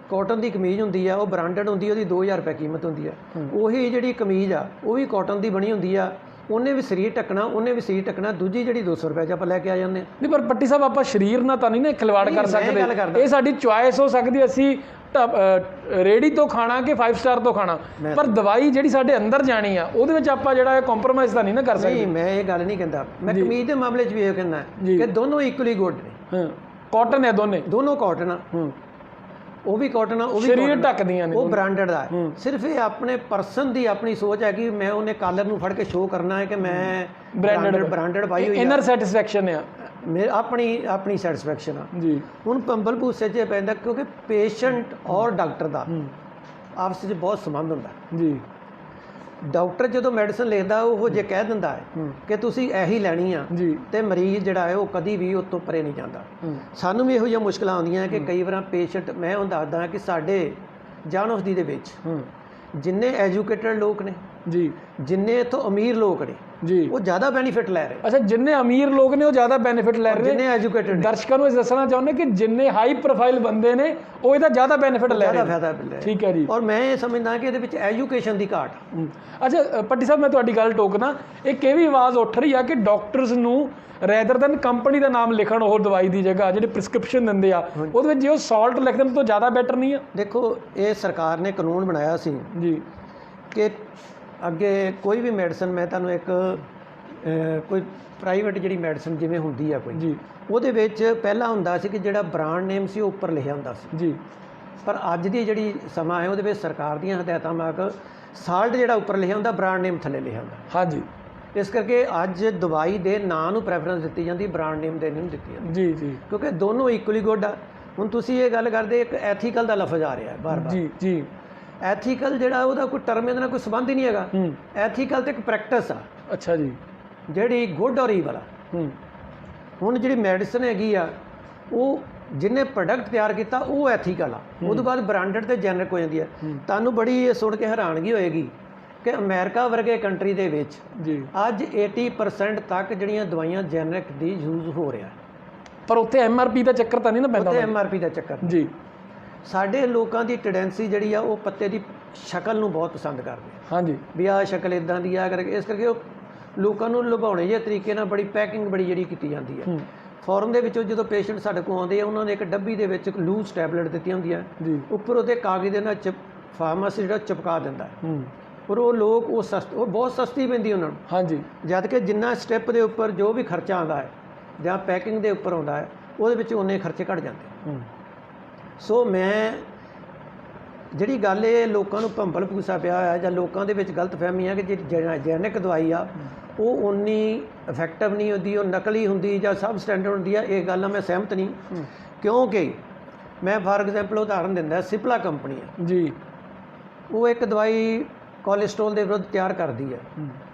[SPEAKER 2] ਕਾਟਨ ਦੀ ਕਮੀਜ਼ ਹੁੰਦੀ ਆ, ਉਹ ਬ੍ਰਾਂਡਡ ਹੁੰਦੀ, ਉਹਦੀ 2000 ਰੁਪਏ ਕੀਮਤ ਹੁੰਦੀ ਆ। ਉਹੀ ਜਿਹੜੀ ਕਮੀਜ਼ ਆ ਉਹ ਵੀ ਕਾਟਨ ਦੀ ਬਣੀ ਹੁੰਦੀ ਆ, ਉਹਨੇ ਵੀ ਸਰੀਰ ਢੱਕਣਾ, ਦੂਜੀ ਜਿਹੜੀ 200 ਰੁਪਏ 'ਚ ਆਪਾਂ ਲੈ ਕੇ ਆ ਜਾਂਦੇ। ਨਹੀਂ, ਪਰ ਪੱਟੀ ਸਾਹਿਬ ਆਪਾਂ ਸਰੀਰ ਨਾਲ ਤਾਂ ਨਹੀਂ ਨਾ ਖਿਲਵਾੜ ਕਰ ਸਕਦੇ, ਇਹ ਸਾਡੀ ਚੁਆਇਸ ਹੋ ਸਕਦੀ, ਅਸੀਂ ਰੇੜੀ ਤੋਂ ਖਾਣਾ ਕਿ 5 ਸਟਾਰ ਤੋਂ ਖਾਣਾ, ਪਰ ਦਵਾਈ ਜਿਹੜੀ ਸਾਡੇ ਅੰਦਰ ਜਾਣੀ ਆ ਉਹਦੇ ਵਿੱਚ ਆਪਾਂ ਜਿਹੜਾ ਇਹ ਕੰਪਰੋਮਾਈਜ਼ ਤਾਂ ਨਹੀਂ ਨਾ ਕਰ ਸਕਦੇ। ਨਹੀਂ, ਮੈਂ ਇਹ ਗੱਲ ਨਹੀਂ ਕਹਿੰਦਾ, ਮੈਂ ਕਮੀਜ਼ ਦੇ ਮਾਮਲੇ 'ਚ ਵੀ ਇਹ ਕਹਿੰਦਾ ਕਿ ਦੋਨੋਂ ਇਕੁਅਲੀ ਗੁੱਡ ਨੇ। ਕਾਟਨ ਹੈ, ਦੋਨੋਂ ਕਾਟਨ ਆ, ਉਹ ਵੀ ਕਾਟਨ ਆ, ਉਹ ਵੀ ਸਰੀਰ ਢੱਕਦੀਆਂ ਨੇ, ਉਹ ਬ੍ਰਾਂਡਡ ਆ। ਸਿਰਫ ਇਹ ਆਪਣੇ ਪਰਸਨ ਦੀ ਆਪਣੀ ਸੋਚ ਹੈ ਕਿ ਮੈਂ ਉਹਨੇ ਕਾਲਰ ਨੂੰ ਫੜ ਕੇ ਸ਼ੋਅ ਕਰਨਾ ਹੈ ਕਿ ਮੈਂ ਬ੍ਰਾਂਡਡ ਪਾਈ ਹੋਈ ਹੈ। ਇਨਰ ਸੈਟੀਸਫੈਕਸ਼ਨ ਆ, ਆਪਣੀ ਸੈਟੀਸਫੈਕਸ਼ਨ ਆ ਜੀ। ਹੁਣ ਭੰਬਲਭੂਸੇ 'ਚ ਪੈਂਦਾ ਕਿਉਂਕਿ ਪੇਸ਼ੈਂਟ ਔਰ ਡਾਕਟਰ ਦਾ ਆਪਸ 'ਚ ਬਹੁਤ ਸੰਬੰਧ ਹੁੰਦਾ ਜੀ। ਡਾਕਟਰ ਜਦੋਂ ਮੈਡੀਸਨ ਲਿਖਦਾ ਉਹ ਜੇ ਕਹਿ ਦਿੰਦਾ ਹੈ ਕਿ ਤੁਸੀਂ ਇਹੀ ਲੈਣੀ ਆ ਤੇ ਮਰੀਜ਼ ਜਿਹੜਾ ਹੈ ਉਹ ਕਦੀ ਵੀ ਉਸ ਤੋਂ ਪਰੇ ਨਹੀਂ ਜਾਂਦਾ। ਸਾਨੂੰ ਵੀ ਇਹੋ ਜਿਹੀਆਂ ਮੁਸ਼ਕਲਾਂ ਆਉਂਦੀਆਂ ਕਿ ਕਈ ਵਾਰ ਪੇਸ਼ੈਂਟ, ਮੈਂ ਉਹ ਦੱਸਦਾ ਕਿ ਸਾਡੇ ਜਨ ਔਸ਼ਧੀ ਦੇ ਵਿੱਚ ਜਿੰਨੇ ਐਜੂਕੇਟਡ ਲੋਕ ਨੇ ਜੀ, ਜਿੰਨੇ ਇੱਥੋਂ ਅਮੀਰ ਲੋਕ ਨੇ,
[SPEAKER 1] ਜੀ
[SPEAKER 2] ਉਹ ਜ਼ਿਆਦਾ ਬੈਨੀਫਿਟ ਲੈ ਰਹੇ।
[SPEAKER 1] ਅੱਛਾ, ਜਿੰਨੇ ਅਮੀਰ ਲੋਕ ਨੇ ਉਹ ਜ਼ਿਆਦਾ ਬੈਨੀਫਿਟ ਲੈ ਰਹੇ
[SPEAKER 2] ਜਿੰਨੇ ਐਜੂਕੇਟਡ ਨੇ
[SPEAKER 1] ਦਰਸ਼ਕਾਂ ਨੂੰ ਇਹ ਦੱਸਣਾ ਚਾਹੁੰਦੇ ਕਿ ਜਿੰਨੇ ਹਾਈ ਪ੍ਰੋਫਾਈਲ ਬੰਦੇ ਨੇ ਉਹ ਇਹਦਾ ਜ਼ਿਆਦਾ ਬੈਨੀਫਿਟ ਲੈ
[SPEAKER 2] ਜ਼ਿਆਦਾ
[SPEAKER 1] ਰਹੇ
[SPEAKER 2] ਫਾਇਦਾ ਲੈ ਰਹੇ।
[SPEAKER 1] ਠੀਕ ਹੈ ਜੀ।
[SPEAKER 2] ਔਰ ਮੈਂ ਇਹ ਸਮਝਦਾ ਕਿ ਇਹਦੇ ਵਿੱਚ ਐਜੂਕੇਸ਼ਨ ਦੀ ਘਾਟ।
[SPEAKER 1] ਅੱਛਾ ਪੱਟੀ ਸਾਹਿਬ, ਮੈਂ ਤੁਹਾਡੀ ਗੱਲ ਟੋਕਦਾ, ਇੱਕ ਇਹ ਵੀ ਆਵਾਜ਼ ਉੱਠ ਰਹੀ ਆ ਕਿ ਡਾਕਟਰਸ ਨੂੰ ਰੈਦਰ ਦੈਨ ਕੰਪਨੀ ਦਾ ਨਾਮ ਲਿਖਣ ਉਹ ਦਵਾਈ ਦੀ ਜਗ੍ਹਾ ਜਿਹੜੀ ਪ੍ਰਿਸਕ੍ਰਿਪਸ਼ਨ ਦਿੰਦੇ ਆ ਉਹਦੇ ਵਿੱਚ ਜੇ ਉਹ ਸਾਲਟ ਲਿਖ ਦੇਣ ਤਾਂ ਜ਼ਿਆਦਾ ਬੈਟਰ ਨਹੀਂ ਆ?
[SPEAKER 2] ਦੇਖੋ, ਇਹ ਸਰਕਾਰ ਨੇ ਕਾਨੂੰਨ ਬਣਾਇਆ ਸੀ
[SPEAKER 1] ਜੀ
[SPEAKER 2] ਕਿ ਅੱਗੇ ਕੋਈ ਵੀ ਮੈਡੀਸਨ, ਮੈਂ ਤੁਹਾਨੂੰ ਇੱਕ ਕੋਈ ਪ੍ਰਾਈਵੇਟ ਜਿਹੜੀ ਮੈਡੀਸਨ ਜਿਵੇਂ ਹੁੰਦੀ ਆ ਕੋਈ
[SPEAKER 1] ਜੀ,
[SPEAKER 2] ਉਹਦੇ ਵਿੱਚ ਪਹਿਲਾਂ ਹੁੰਦਾ ਸੀ ਕਿ ਜਿਹੜਾ ਬ੍ਰਾਂਡ ਨੇਮ ਸੀ ਉਹ ਉੱਪਰ ਲਿਖਿਆ ਹੁੰਦਾ ਸੀ
[SPEAKER 1] ਜੀ,
[SPEAKER 2] ਪਰ ਅੱਜ ਦੀ ਜਿਹੜੀ ਸਮਾਂ ਹੈ ਉਹਦੇ ਵਿੱਚ ਸਰਕਾਰ ਦੀਆਂ ਹਦਾਇਤਾਂ ਮੁਤਾਬਕ ਸਾਲਟ ਜਿਹੜਾ ਉੱਪਰ ਲਿਖਿਆ ਹੁੰਦਾ ਬ੍ਰਾਂਡ ਨੇਮ ਥੱਲੇ ਲਿਖਿਆ ਹੁੰਦਾ।
[SPEAKER 1] ਹਾਂਜੀ,
[SPEAKER 2] ਇਸ ਕਰਕੇ ਅੱਜ ਦਵਾਈ ਦੇ ਨਾਂ ਨੂੰ ਪ੍ਰੈਫਰੈਂਸ ਦਿੱਤੀ ਜਾਂਦੀ, ਬ੍ਰਾਂਡ ਨੇਮ ਦੇ ਨਹੀਂ ਦਿੱਤੀ ਜਾਂਦੀ,
[SPEAKER 1] ਜੀ, ਜੀ,
[SPEAKER 2] ਕਿਉਂਕਿ ਦੋਨੋਂ ਇਕੁਅਲੀ ਗੁੱਡ ਆ। ਹੁਣ ਤੁਸੀਂ ਇਹ ਗੱਲ ਕਰਦੇ, ਇੱਕ ਐਥੀਕਲ ਦਾ ਲਫ਼ਜ਼ ਆ ਰਿਹਾ ਬਾਰ-ਬਾਰ।
[SPEAKER 1] ਜੀ, ਜੀ,
[SPEAKER 2] ਐਥੀਕਲ ਜਿਹੜਾ ਉਹਦਾ ਕੋਈ ਟਰਮ ਇਹਦੇ ਨਾਲ ਕੋਈ ਸੰਬੰਧ ਹੀ ਨਹੀਂ ਹੈਗਾ। ਐਥੀਕਲ ਤੇ ਇੱਕ ਪ੍ਰੈਕਟਿਸ ਆ
[SPEAKER 1] ਅੱਛਾ ਜੀ,
[SPEAKER 2] ਜਿਹੜੀ ਗੁੱਡ ਔਰ ਈਵਲ ਆ। ਹੁਣ ਜਿਹੜੀ ਮੈਡੀਸਨ ਹੈਗੀ ਆ, ਉਹ ਜਿਹਨੇ ਪ੍ਰੋਡਕਟ ਤਿਆਰ ਕੀਤਾ ਉਹ ਐਥੀਕਲ ਆ, ਉਹ ਤੋਂ ਬਾਅਦ ਬ੍ਰਾਂਡਡ ਤੇ ਜੈਨਰਿਕ ਹੋ ਜਾਂਦੀ ਹੈ। ਤੁਹਾਨੂੰ ਬੜੀ ਇਹ ਸੁਣ ਕੇ ਹੈਰਾਨਗੀ ਹੋਏਗੀ ਕਿ ਅਮਰੀਕਾ ਵਰਗੇ ਕੰਟਰੀ ਦੇ ਵਿੱਚ
[SPEAKER 1] ਜੀ
[SPEAKER 2] ਅੱਜ 80% ਤੱਕ ਜਿਹੜੀਆਂ ਦਵਾਈਆਂ ਜੈਨਰਿਕ ਦੀ ਯੂਜ਼ ਹੋ ਰਿਹਾ,
[SPEAKER 1] ਪਰ ਉੱਥੇ ਐਮਆਰਪੀ ਦਾ ਚੱਕਰ ਤਾਂ ਨਹੀਂ ਨਾ ਪੈਂਦਾ?
[SPEAKER 2] ਉੱਥੇ ਐਮਆਰਪੀ ਦਾ ਚੱਕਰ।
[SPEAKER 1] ਜੀ,
[SPEAKER 2] ਸਾਡੇ ਲੋਕਾਂ ਦੀ ਟੈਂਡੈਂਸੀ ਜਿਹੜੀ ਆ ਉਹ ਪੱਤੇ ਦੀ ਸ਼ਕਲ ਨੂੰ ਬਹੁਤ ਪਸੰਦ ਕਰਦੇ ਆ।
[SPEAKER 1] ਹਾਂਜੀ,
[SPEAKER 2] ਵੀ ਆਹ ਸ਼ਕਲ ਇਦਾਂ ਦੀ ਆ ਕਰਕੇ, ਇਸ ਕਰਕੇ ਉਹ ਲੋਕਾਂ ਨੂੰ ਲੁਭਾਉਣੇ ਜਿਹੇ ਤਰੀਕੇ ਨਾਲ ਬੜੀ ਪੈਕਿੰਗ ਬੜੀ ਜਿਹੜੀ ਕੀਤੀ ਜਾਂਦੀ ਹੈ। ਫੋਰਨ ਦੇ ਵਿੱਚੋਂ ਜਦੋਂ ਪੇਸ਼ੈਂਟ ਸਾਡੇ ਕੋਲ ਆਉਂਦੇ ਆ, ਉਹਨਾਂ ਨੇ ਇੱਕ ਡੱਬੀ ਦੇ ਵਿੱਚ ਲੂਜ਼ ਟੈਬਲੇਟ ਦਿੱਤੀਆਂ ਹੁੰਦੀਆਂ,
[SPEAKER 1] ਜੀ,
[SPEAKER 2] ਉੱਪਰ ਉਹਦੇ ਕਾਗਜ਼ ਦੇ ਨਾਲ ਫਾਰਮਾਸੀ ਜਿਹੜਾ ਚਿਪਕਾ ਦਿੰਦਾ ਹੈ। ਪਰ ਉਹ ਲੋਕ ਉਹ ਬਹੁਤ ਸਸਤੀ ਪੈਂਦੀ ਉਹਨਾਂ ਨੂੰ।
[SPEAKER 1] ਹਾਂਜੀ,
[SPEAKER 2] ਜਦ ਕਿ ਜਿੰਨਾ ਸਟੈਪ ਦੇ ਉੱਪਰ ਜੋ ਵੀ ਖਰਚਾ ਆਉਂਦਾ ਹੈ ਜਾਂ ਪੈਕਿੰਗ ਦੇ ਉੱਪਰ ਆਉਂਦਾ ਹੈ, ਉਹਦੇ ਵਿੱਚ ਉਨੇ ਖਰਚੇ ਘੱਟ ਜਾਂਦੇ। ਸੋ ਮੈਂ ਜਿਹੜੀ ਗੱਲ ਇਹ ਲੋਕਾਂ ਨੂੰ ਭੰਬਲ ਭੂਸਾ ਪਿਆ ਹੋਇਆ ਜਾਂ ਲੋਕਾਂ ਦੇ ਵਿੱਚ ਗਲਤਫਹਿਮੀ ਹੈ ਕਿ ਜਿਹੜੀ ਜੈਨਿਕ ਦਵਾਈ ਆ ਉਹ ਉਨੀ ਇਫੈਕਟਿਵ ਨਹੀਂ ਹੁੰਦੀ, ਉਹ ਨਕਲੀ ਹੁੰਦੀ ਜਾਂ ਸਬ ਸਟੈਂਡਰਡ ਹੁੰਦੀ ਆ, ਇਹ ਗੱਲ ਨਾਲ ਮੈਂ ਸਹਿਮਤ ਨਹੀਂ। ਕਿਉਂਕਿ ਮੈਂ ਫਾਰ ਐਗਜ਼ਾਮਪਲ ਉਦਾਹਰਨ ਦਿੰਦਾ, ਸਿਪਲਾ ਕੰਪਨੀ ਹੈ
[SPEAKER 1] ਜੀ,
[SPEAKER 2] ਉਹ ਇੱਕ ਦਵਾਈ ਕੋਲੇਸਟ੍ਰੋਲ ਦੇ ਵਿਰੁੱਧ ਤਿਆਰ ਕਰਦੀ ਹੈ,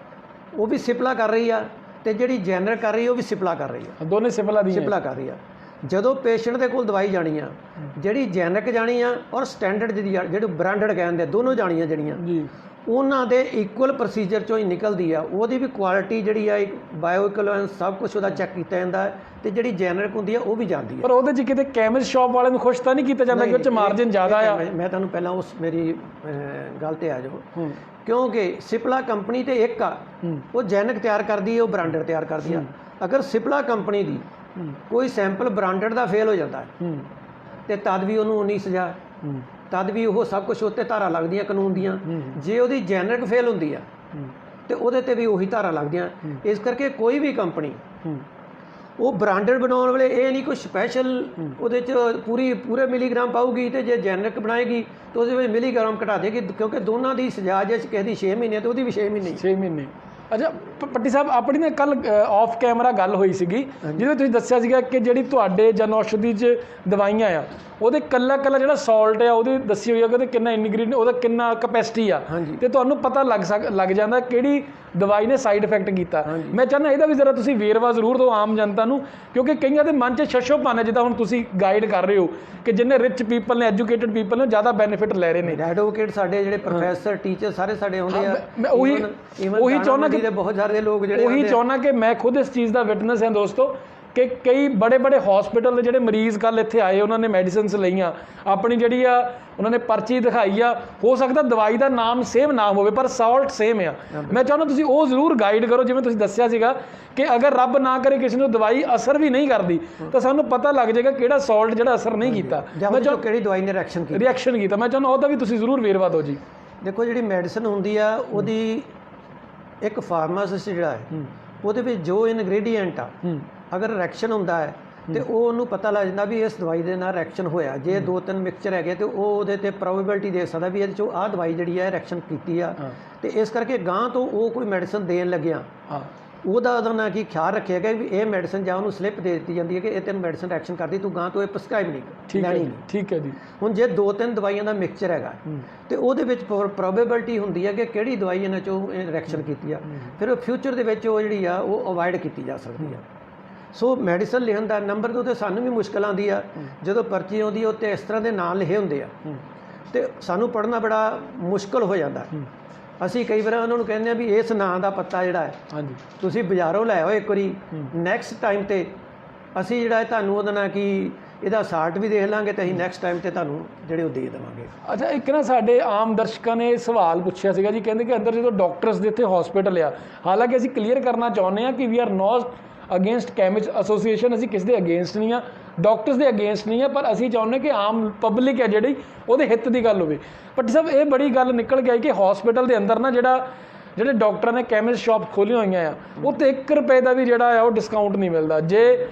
[SPEAKER 2] ਉਹ ਵੀ ਸਿਪਲਾ ਕਰ ਰਹੀ ਆ, ਤੇ ਜਿਹੜੀ ਜੈਨਰਿਕ ਕਰ ਰਹੀ ਹੈ ਉਹ ਵੀ ਸਿਪਲਾ ਕਰ ਰਹੀ ਆ,
[SPEAKER 1] ਦੋਨੇ ਸਿਪਲਾ ਦੀ
[SPEAKER 2] ਸਿਪਲਾ ਕਰ ਰਹੀ ਆ। ਜਦੋਂ ਪੇਸ਼ੈਂਟ ਦੇ ਕੋਲ ਦਵਾਈ ਜਾਣੀ ਆ, ਜਿਹੜੀ ਜੈਨਰਿਕ ਜਾਣੀ ਆ ਔਰ ਸਟੈਂਡਰਡ ਜਿਹੜੀ ਬ੍ਰਾਂਡਡ ਕਹਿੰਦੇ ਦੋਨੋਂ ਜਾਣੀਆਂ ਜਿਹੜੀਆਂ
[SPEAKER 1] ਜੀ,
[SPEAKER 2] ਉਹਨਾਂ ਦੇ ਇਕੁਅਲ ਪ੍ਰੋਸੀਜਰ ਚੋਂ ਹੀ ਨਿਕਲਦੀ ਆ। ਉਹਦੀ ਵੀ ਕੁਆਲਿਟੀ ਜਿਹੜੀ ਆ, ਬਾਇਓ ਇਕੁਇਵਲੈਂਸ ਸਭ ਕੁਝ ਉਹਦਾ ਚੈੱਕ ਕੀਤਾ ਜਾਂਦਾ ਹੈ, ਤੇ ਜਿਹੜੀ ਜੈਨਰਿਕ ਹੁੰਦੀ ਆ ਉਹ ਵੀ ਜਾਂਦੀ ਹੈ।
[SPEAKER 1] ਪਰ ਉਹਦੇ 'ਚ ਕਿਤੇ ਕੈਮਿਸਟ ਸ਼ਾਪ ਵਾਲਿਆਂ ਨੂੰ ਖੁਸ਼ ਤਾਂ ਨਹੀਂ ਕੀਤਾ ਜਾਂਦਾ ਕਿ ਉਹ 'ਚ ਮਾਰਜਨ ਜ਼ਿਆਦਾ ਆ?
[SPEAKER 2] ਮੈਂ ਤੁਹਾਨੂੰ ਪਹਿਲਾਂ ਉਸ ਮੇਰੀ ਗੱਲ ਤੇ ਆ ਜਾਓ, ਕਿਉਂਕਿ ਸਿਪਲਾ ਕੰਪਨੀ ਤੇ ਇੱਕ ਆ, ਉਹ ਜੈਨਰਿਕ ਤਿਆਰ ਕਰਦੀ ਹੈ, ਉਹ ਬ੍ਰਾਂਡਡ ਤਿਆਰ ਕਰਦੀ ਆ। ਅਗਰ ਸਿਪਲਾ ਕੰਪਨੀ ਦੀ ਕੋਈ ਸੈਂਪਲ ਬ੍ਰਾਂਡਡ ਦਾ ਫੇਲ ਹੋ ਜਾਂਦਾ ਹੈ ਤੇ ਤਦ ਵੀ ਉਹਨੂੰ 19,000, ਤਦ ਵੀ ਉਹ ਸਭ ਕੁਝ ਉੱਤੇ ਧਾਰਾ ਲੱਗਦੀਆਂ ਕਾਨੂੰਨ ਦੀਆਂ। ਜੇ ਉਹਦੀ ਜੈਨਰਿਕ ਫੇਲ ਹੁੰਦੀ ਆ ਤੇ ਉਹਦੇ ਤੇ ਵੀ ਉਹੀ ਧਾਰਾ ਲੱਗਦੀਆਂ। ਇਸ ਕਰਕੇ ਕੋਈ ਵੀ ਕੰਪਨੀ ਉਹ ਬ੍ਰਾਂਡਡ ਬਣਾਉਣ ਵੇਲੇ ਇਹ ਨਹੀਂ ਕੋਈ ਸਪੈਸ਼ਲ ਉਹਦੇ 'ਚ ਪੂਰੇ ਮਿਲੀਗ੍ਰਾਮ ਪਾਊਗੀ, ਤੇ ਜੇ ਜੈਨਰਿਕ ਬਣਾਏਗੀ ਤਾਂ ਉਹਦੇ ਵਿੱਚ ਮਿਲੀਗ੍ਰਾਮ ਘਟਾ ਦੇਗੀ, ਕਿਉਂਕਿ ਦੋਨਾਂ ਦੀ ਸਜ਼ਾ ਜੇ ਕਿਸੇ ਦੀ 6 ਮਹੀਨੇ ਤੇ ਉਹਦੀ ਵੀ 6 ਮਹੀਨੇ।
[SPEAKER 1] 6 ਮਹੀਨੇ। ਅੱਛਾ ਪੱਟੀ ਸਾਹਿਬ, ਆਪਣੀ ਨਾ ਕੱਲ ਆਫ ਕੈਮਰਾ ਗੱਲ ਹੋਈ ਸੀਗੀ, ਜਿਹਦੇ ਤੁਸੀਂ ਦੱਸਿਆ ਸੀਗਾ ਕਿ ਜਿਹੜੀ ਤੁਹਾਡੇ ਜਨ ਔਸ਼ਧੀ 'ਚ ਦਵਾਈਆਂ ਆ, ਉਹਦੇ ਕੱਲਾ ਜਿਹੜਾ ਸਾਲਟ ਆ ਉਹਦੀ ਦੱਸੀ ਹੋਈ ਆ ਕਿ ਉਹਦੇ ਕਿੰਨਾ ਇਨਗਰੀਡੀਐਂਟ, ਉਹਦਾ ਕਿੰਨਾ ਕਪੈਸਿਟੀ ਆ, ਤੇ ਤੁਹਾਨੂੰ ਪਤਾ ਲੱਗ ਜਾਂਦਾ ਕਿਹੜੀ ਦਵਾਈ ਨੇ ਸਾਈਡ ਇਫੈਕਟ ਕੀਤਾ। ਮੈਂ ਚਾਹੁੰਦਾ ਇਹਦਾ ਵੀ ਜ਼ਰਾ ਤੁਸੀਂ ਵੇਰਵਾ ਜ਼ਰੂਰ ਦਿਓ ਆਮ ਜਨਤਾ ਨੂੰ, ਕਿਉਂਕਿ ਕਈਆਂ ਦੇ ਮਨ 'ਚ ਛੱਛੋਪਨ ਹੈ, ਜਿੱਦਾਂ ਹੁਣ ਤੁਸੀਂ ਗਾਈਡ ਕਰ ਰਹੇ ਹੋ ਕਿ ਜਿੰਨੇ ਰਿਚ ਪੀਪਲ ਨੇ, ਐਜੂਕੇਟਡ ਪੀਪਲ ਨੇ, ਜ਼ਿਆਦਾ ਬੈਨੀਫਿਟ ਲੈ ਰਹੇ ਨੇ।
[SPEAKER 2] ਐਡਵੋਕੇਟ ਸਾਡੇ ਜਿਹੜੇ ਪ੍ਰੋਫੈਸਰ ਟੀਚਰ ਸਾਰੇ ਸਾਡੇ ਆਉਂਦੇ ਆ,
[SPEAKER 1] ਮੈਂ ਉਹੀ ਚਾਹੁੰਦਾ ਕਿ
[SPEAKER 2] ਬਹੁਤ ਸਾਰੇ ਲੋਕ ਜਿਹੜੇ
[SPEAKER 1] ਉਹੀ ਚਾਹੁੰਦਾ ਕਿ ਮੈਂ ਖੁਦ ਇਸ ਚੀਜ਼ ਦਾ ਵਿਟਨੈਸ ਹਾਂ ਦੋਸਤੋ, ਕਿ ਕਈ ਬੜੇ ਹਸਪੀਟਲ ਦੇ ਜਿਹੜੇ ਮਰੀਜ਼ ਕੱਲ ਇੱਥੇ ਆਏ, ਉਹਨਾਂ ਨੇ ਮੈਡੀਸਿਨਸ ਲਈਆਂ, ਆਪਣੀ ਜਿਹੜੀ ਆ ਉਹਨਾਂ ਨੇ ਪਰਚੀ ਦਿਖਾਈ ਆ, ਹੋ ਸਕਦਾ ਦਵਾਈ ਦਾ ਨਾਮ ਸੇਮ ਨਾ ਹੋਵੇ ਪਰ ਸਾਲਟ ਸੇਮ ਆ। ਮੈਂ ਚਾਹੁੰਦਾ ਤੁਸੀਂ ਉਹ ਜ਼ਰੂਰ ਗਾਈਡ ਕਰੋ, ਜਿਵੇਂ ਤੁਸੀਂ ਦੱਸਿਆ ਸੀਗਾ ਕਿ ਅਗਰ ਰੱਬ ਨਾ ਕਰੇ ਕਿਸੇ ਨੂੰ ਦਵਾਈ ਅਸਰ ਵੀ ਨਹੀਂ ਕਰਦੀ ਤਾਂ ਸਾਨੂੰ ਪਤਾ ਲੱਗ ਜਾਏਗਾ ਕਿਹੜਾ ਸਾਲਟ ਜਿਹੜਾ ਅਸਰ ਨਹੀਂ ਕੀਤਾ,
[SPEAKER 2] ਮੈਂ ਚਾਹੁੰਦਾ ਕਿਹੜੀ ਦਵਾਈ ਨੇ ਰਿਐਕਸ਼ਨ
[SPEAKER 1] ਕੀਤਾ। ਮੈਂ ਚਾਹੁੰਦਾ ਉਹਦਾ ਵੀ ਤੁਸੀਂ ਜ਼ਰੂਰ ਵੇਰਵਾ ਦਿਓ ਜੀ।
[SPEAKER 2] ਦੇਖੋ, ਜਿਹੜੀ ਮੈਡੀਸਨ ਹੁੰਦੀ ਆ ਉਹਦੀ ਇੱਕ ਫਾਰਮਾਸਿਸਟ ਜਿਹੜਾ ਹੈ, ਉਹਦੇ ਵਿੱਚ ਜੋ ਇਨਗਰੀਡੀਐਂਟ ਆ, ਅਗਰ ਰਿਐਕਸ਼ਨ ਹੁੰਦਾ ਹੈ ਤੇ ਉਹ ਉਹਨੂੰ ਪਤਾ ਲੱਗ ਜਾਂਦਾ ਵੀ ਇਸ ਦਵਾਈ ਦੇ ਨਾਲ ਰਿਐਕਸ਼ਨ ਹੋਇਆ। ਜੇ 2-3 ਮਿਕਸਚਰ ਹੈਗੇ ਤੇ ਉਹ ਉਹਦੇ ਤੇ ਪ੍ਰੋਬੇਬਿਲਿਟੀ ਦੇ ਸਕਦਾ ਵੀ ਇਹਦੇ 'ਚੋਂ ਆਹ ਦਵਾਈ ਜਿਹੜੀ ਹੈ ਰਿਐਕਸ਼ਨ ਕੀਤੀ ਆ, ਤੇ ਇਸ ਕਰਕੇ ਗਾਂ ਤੋਂ ਉਹ ਕੋਈ ਮੈਡੀਸਨ ਦੇਣ ਲੱਗਿਆ ਉਹਦਾ ਨਾਲ ਕੀ ਖਿਆਲ ਰੱਖਿਆ ਵੀ ਇਹ ਮੈਡੀਸਨ ਜਾਂ ਉਹਨੂੰ ਸਲਿੱਪ ਦੇ ਦਿੱਤੀ ਜਾਂਦੀ ਹੈ ਕਿ ਇਹ ਤੈਨੂੰ ਮੈਡੀਸਨ ਰਿਐਕਸ਼ਨ ਕਰਦੀ, ਤੂੰ ਗਾਂ ਤੋਂ ਇਹ ਪ੍ਰਸਕ੍ਰਾਈਬ ਨਹੀਂ ਲੈਣੀ।
[SPEAKER 1] ਠੀਕ ਹੈ ਜੀ। ਹੁਣ
[SPEAKER 2] ਜੇ 2-3 ਦਵਾਈਆਂ ਦਾ ਮਿਕਸਚਰ ਹੈਗਾ ਤੇ ਉਹਦੇ ਵਿੱਚ ਪ੍ਰੋਬੇਬਿਲਿਟੀ ਹੁੰਦੀ ਹੈ ਕਿ ਕਿਹੜੀ ਦਵਾਈ ਇਹਨਾਂ 'ਚੋਂ ਰਿਐਕਸ਼ਨ ਕੀਤੀ ਆ, ਫਿਰ ਉਹ ਫਿਊਚਰ ਦੇ ਵਿੱਚ ਉਹ ਜਿਹੜੀ ਆ ਉਹ ਅਵੋਇਡ ਕੀਤੀ ਜਾ ਸਕਦੀ ਆ। ਸੋ ਮੈਡੀਸਨ ਲਿਖਣ ਦਾ ਨੰਬਰ 2 ਤੇ ਸਾਨੂੰ ਵੀ ਮੁਸ਼ਕਿਲ ਆਉਂਦੀ ਆ, ਜਦੋਂ ਪਰਚੀ ਆਉਂਦੀ ਉੱਤੇ ਇਸ ਤਰ੍ਹਾਂ ਦੇ ਨਾਂ ਲਿਖੇ ਹੁੰਦੇ ਆ ਤੇ ਸਾਨੂੰ ਪੜ੍ਹਨਾ ਬੜਾ ਮੁਸ਼ਕਿਲ ਹੋ ਜਾਂਦਾ। ਅਸੀਂ ਕਈ ਵਾਰ ਉਹਨਾਂ ਨੂੰ ਕਹਿੰਦੇ ਆ ਵੀ ਇਸ ਨਾਂ ਦਾ ਪੱਤਾ ਜਿਹੜਾ ਹੈ
[SPEAKER 1] ਹਾਂਜੀ
[SPEAKER 2] ਤੁਸੀਂ ਬਾਜ਼ਾਰੋਂ ਲੈ ਆਓ ਇੱਕ ਵਾਰੀ, ਨੈਕਸਟ ਟਾਈਮ ਤੇ ਅਸੀਂ ਜਿਹੜਾ ਹੈ ਤੁਹਾਨੂੰ ਉਹਦਾ ਨਾਲ ਕੀ ਇਹਦਾ ਸਾਲਟ ਵੀ ਦੇਖ ਲਾਂਗੇ ਤੇ ਅਸੀਂ ਨੈਕਸਟ ਟਾਈਮ ਤੇ ਤੁਹਾਨੂੰ ਜਿਹੜੇ ਉਹ ਦੇ ਦੇਵਾਂਗੇ।
[SPEAKER 1] ਅੱਛਾ, ਇੱਕ ਨਾ ਸਾਡੇ ਆਮ ਦਰਸ਼ਕਾਂ ਨੇ ਸਵਾਲ ਪੁੱਛਿਆ ਸੀਗਾ ਜੀ, ਕਹਿੰਦੇ ਕਿ ਅੰਦਰ ਜਦੋਂ ਡਾਕਟਰਸ ਦੇ ਇੱਥੇ ਹਸਪੀਟਲ ਆ, ਹਾਲਾਂਕਿ ਅਸੀਂ ਕਲੀਅਰ ਕਰਨਾ ਚਾਹੁੰਦੇ ਹਾਂ ਕਿ we are not against chemist association, ਅਸੀਂ ਕਿਸ ਦੇ ਅਗੇਂਸਟ ਨਹੀਂ ਆ, ਡਾਕਟਰਸ ਦੇ ਅਗੇਂਸਟ ਨਹੀਂ ਆ, ਪਰ ਅਸੀਂ ਚਾਹੁੰਦੇ ਕਿ ਆਮ ਪਬਲਿਕ ਹੈ ਜਿਹੜੀ ਉਹਦੇ ਹਿੱਤ ਦੀ ਗੱਲ ਹੋਵੇ। ਭੱਟੀ ਸਾਹਿਬ, ਇਹ ਬੜੀ ਗੱਲ ਨਿਕਲ ਕੇ ਆਈ ਕਿ ਹਸਪੀਟਲ ਦੇ ਅੰਦਰ ਨਾ ਜਿਹੜੇ ਡਾਕਟਰਾਂ ਨੇ ਕੈਮਿਸਟ ਸ਼ਾਪ ਖੋਲ੍ਹੀਆਂ ਹੋਈਆਂ ਆ, ਉਹ ਤੇ 1 ਰੁਪਏ ਦਾ ਵੀ ਜਿਹੜਾ ਆ ਉਹ ਡਿਸਕਾਊਂਟ ਨਹੀਂ ਮਿਲਦਾ। ਜੇ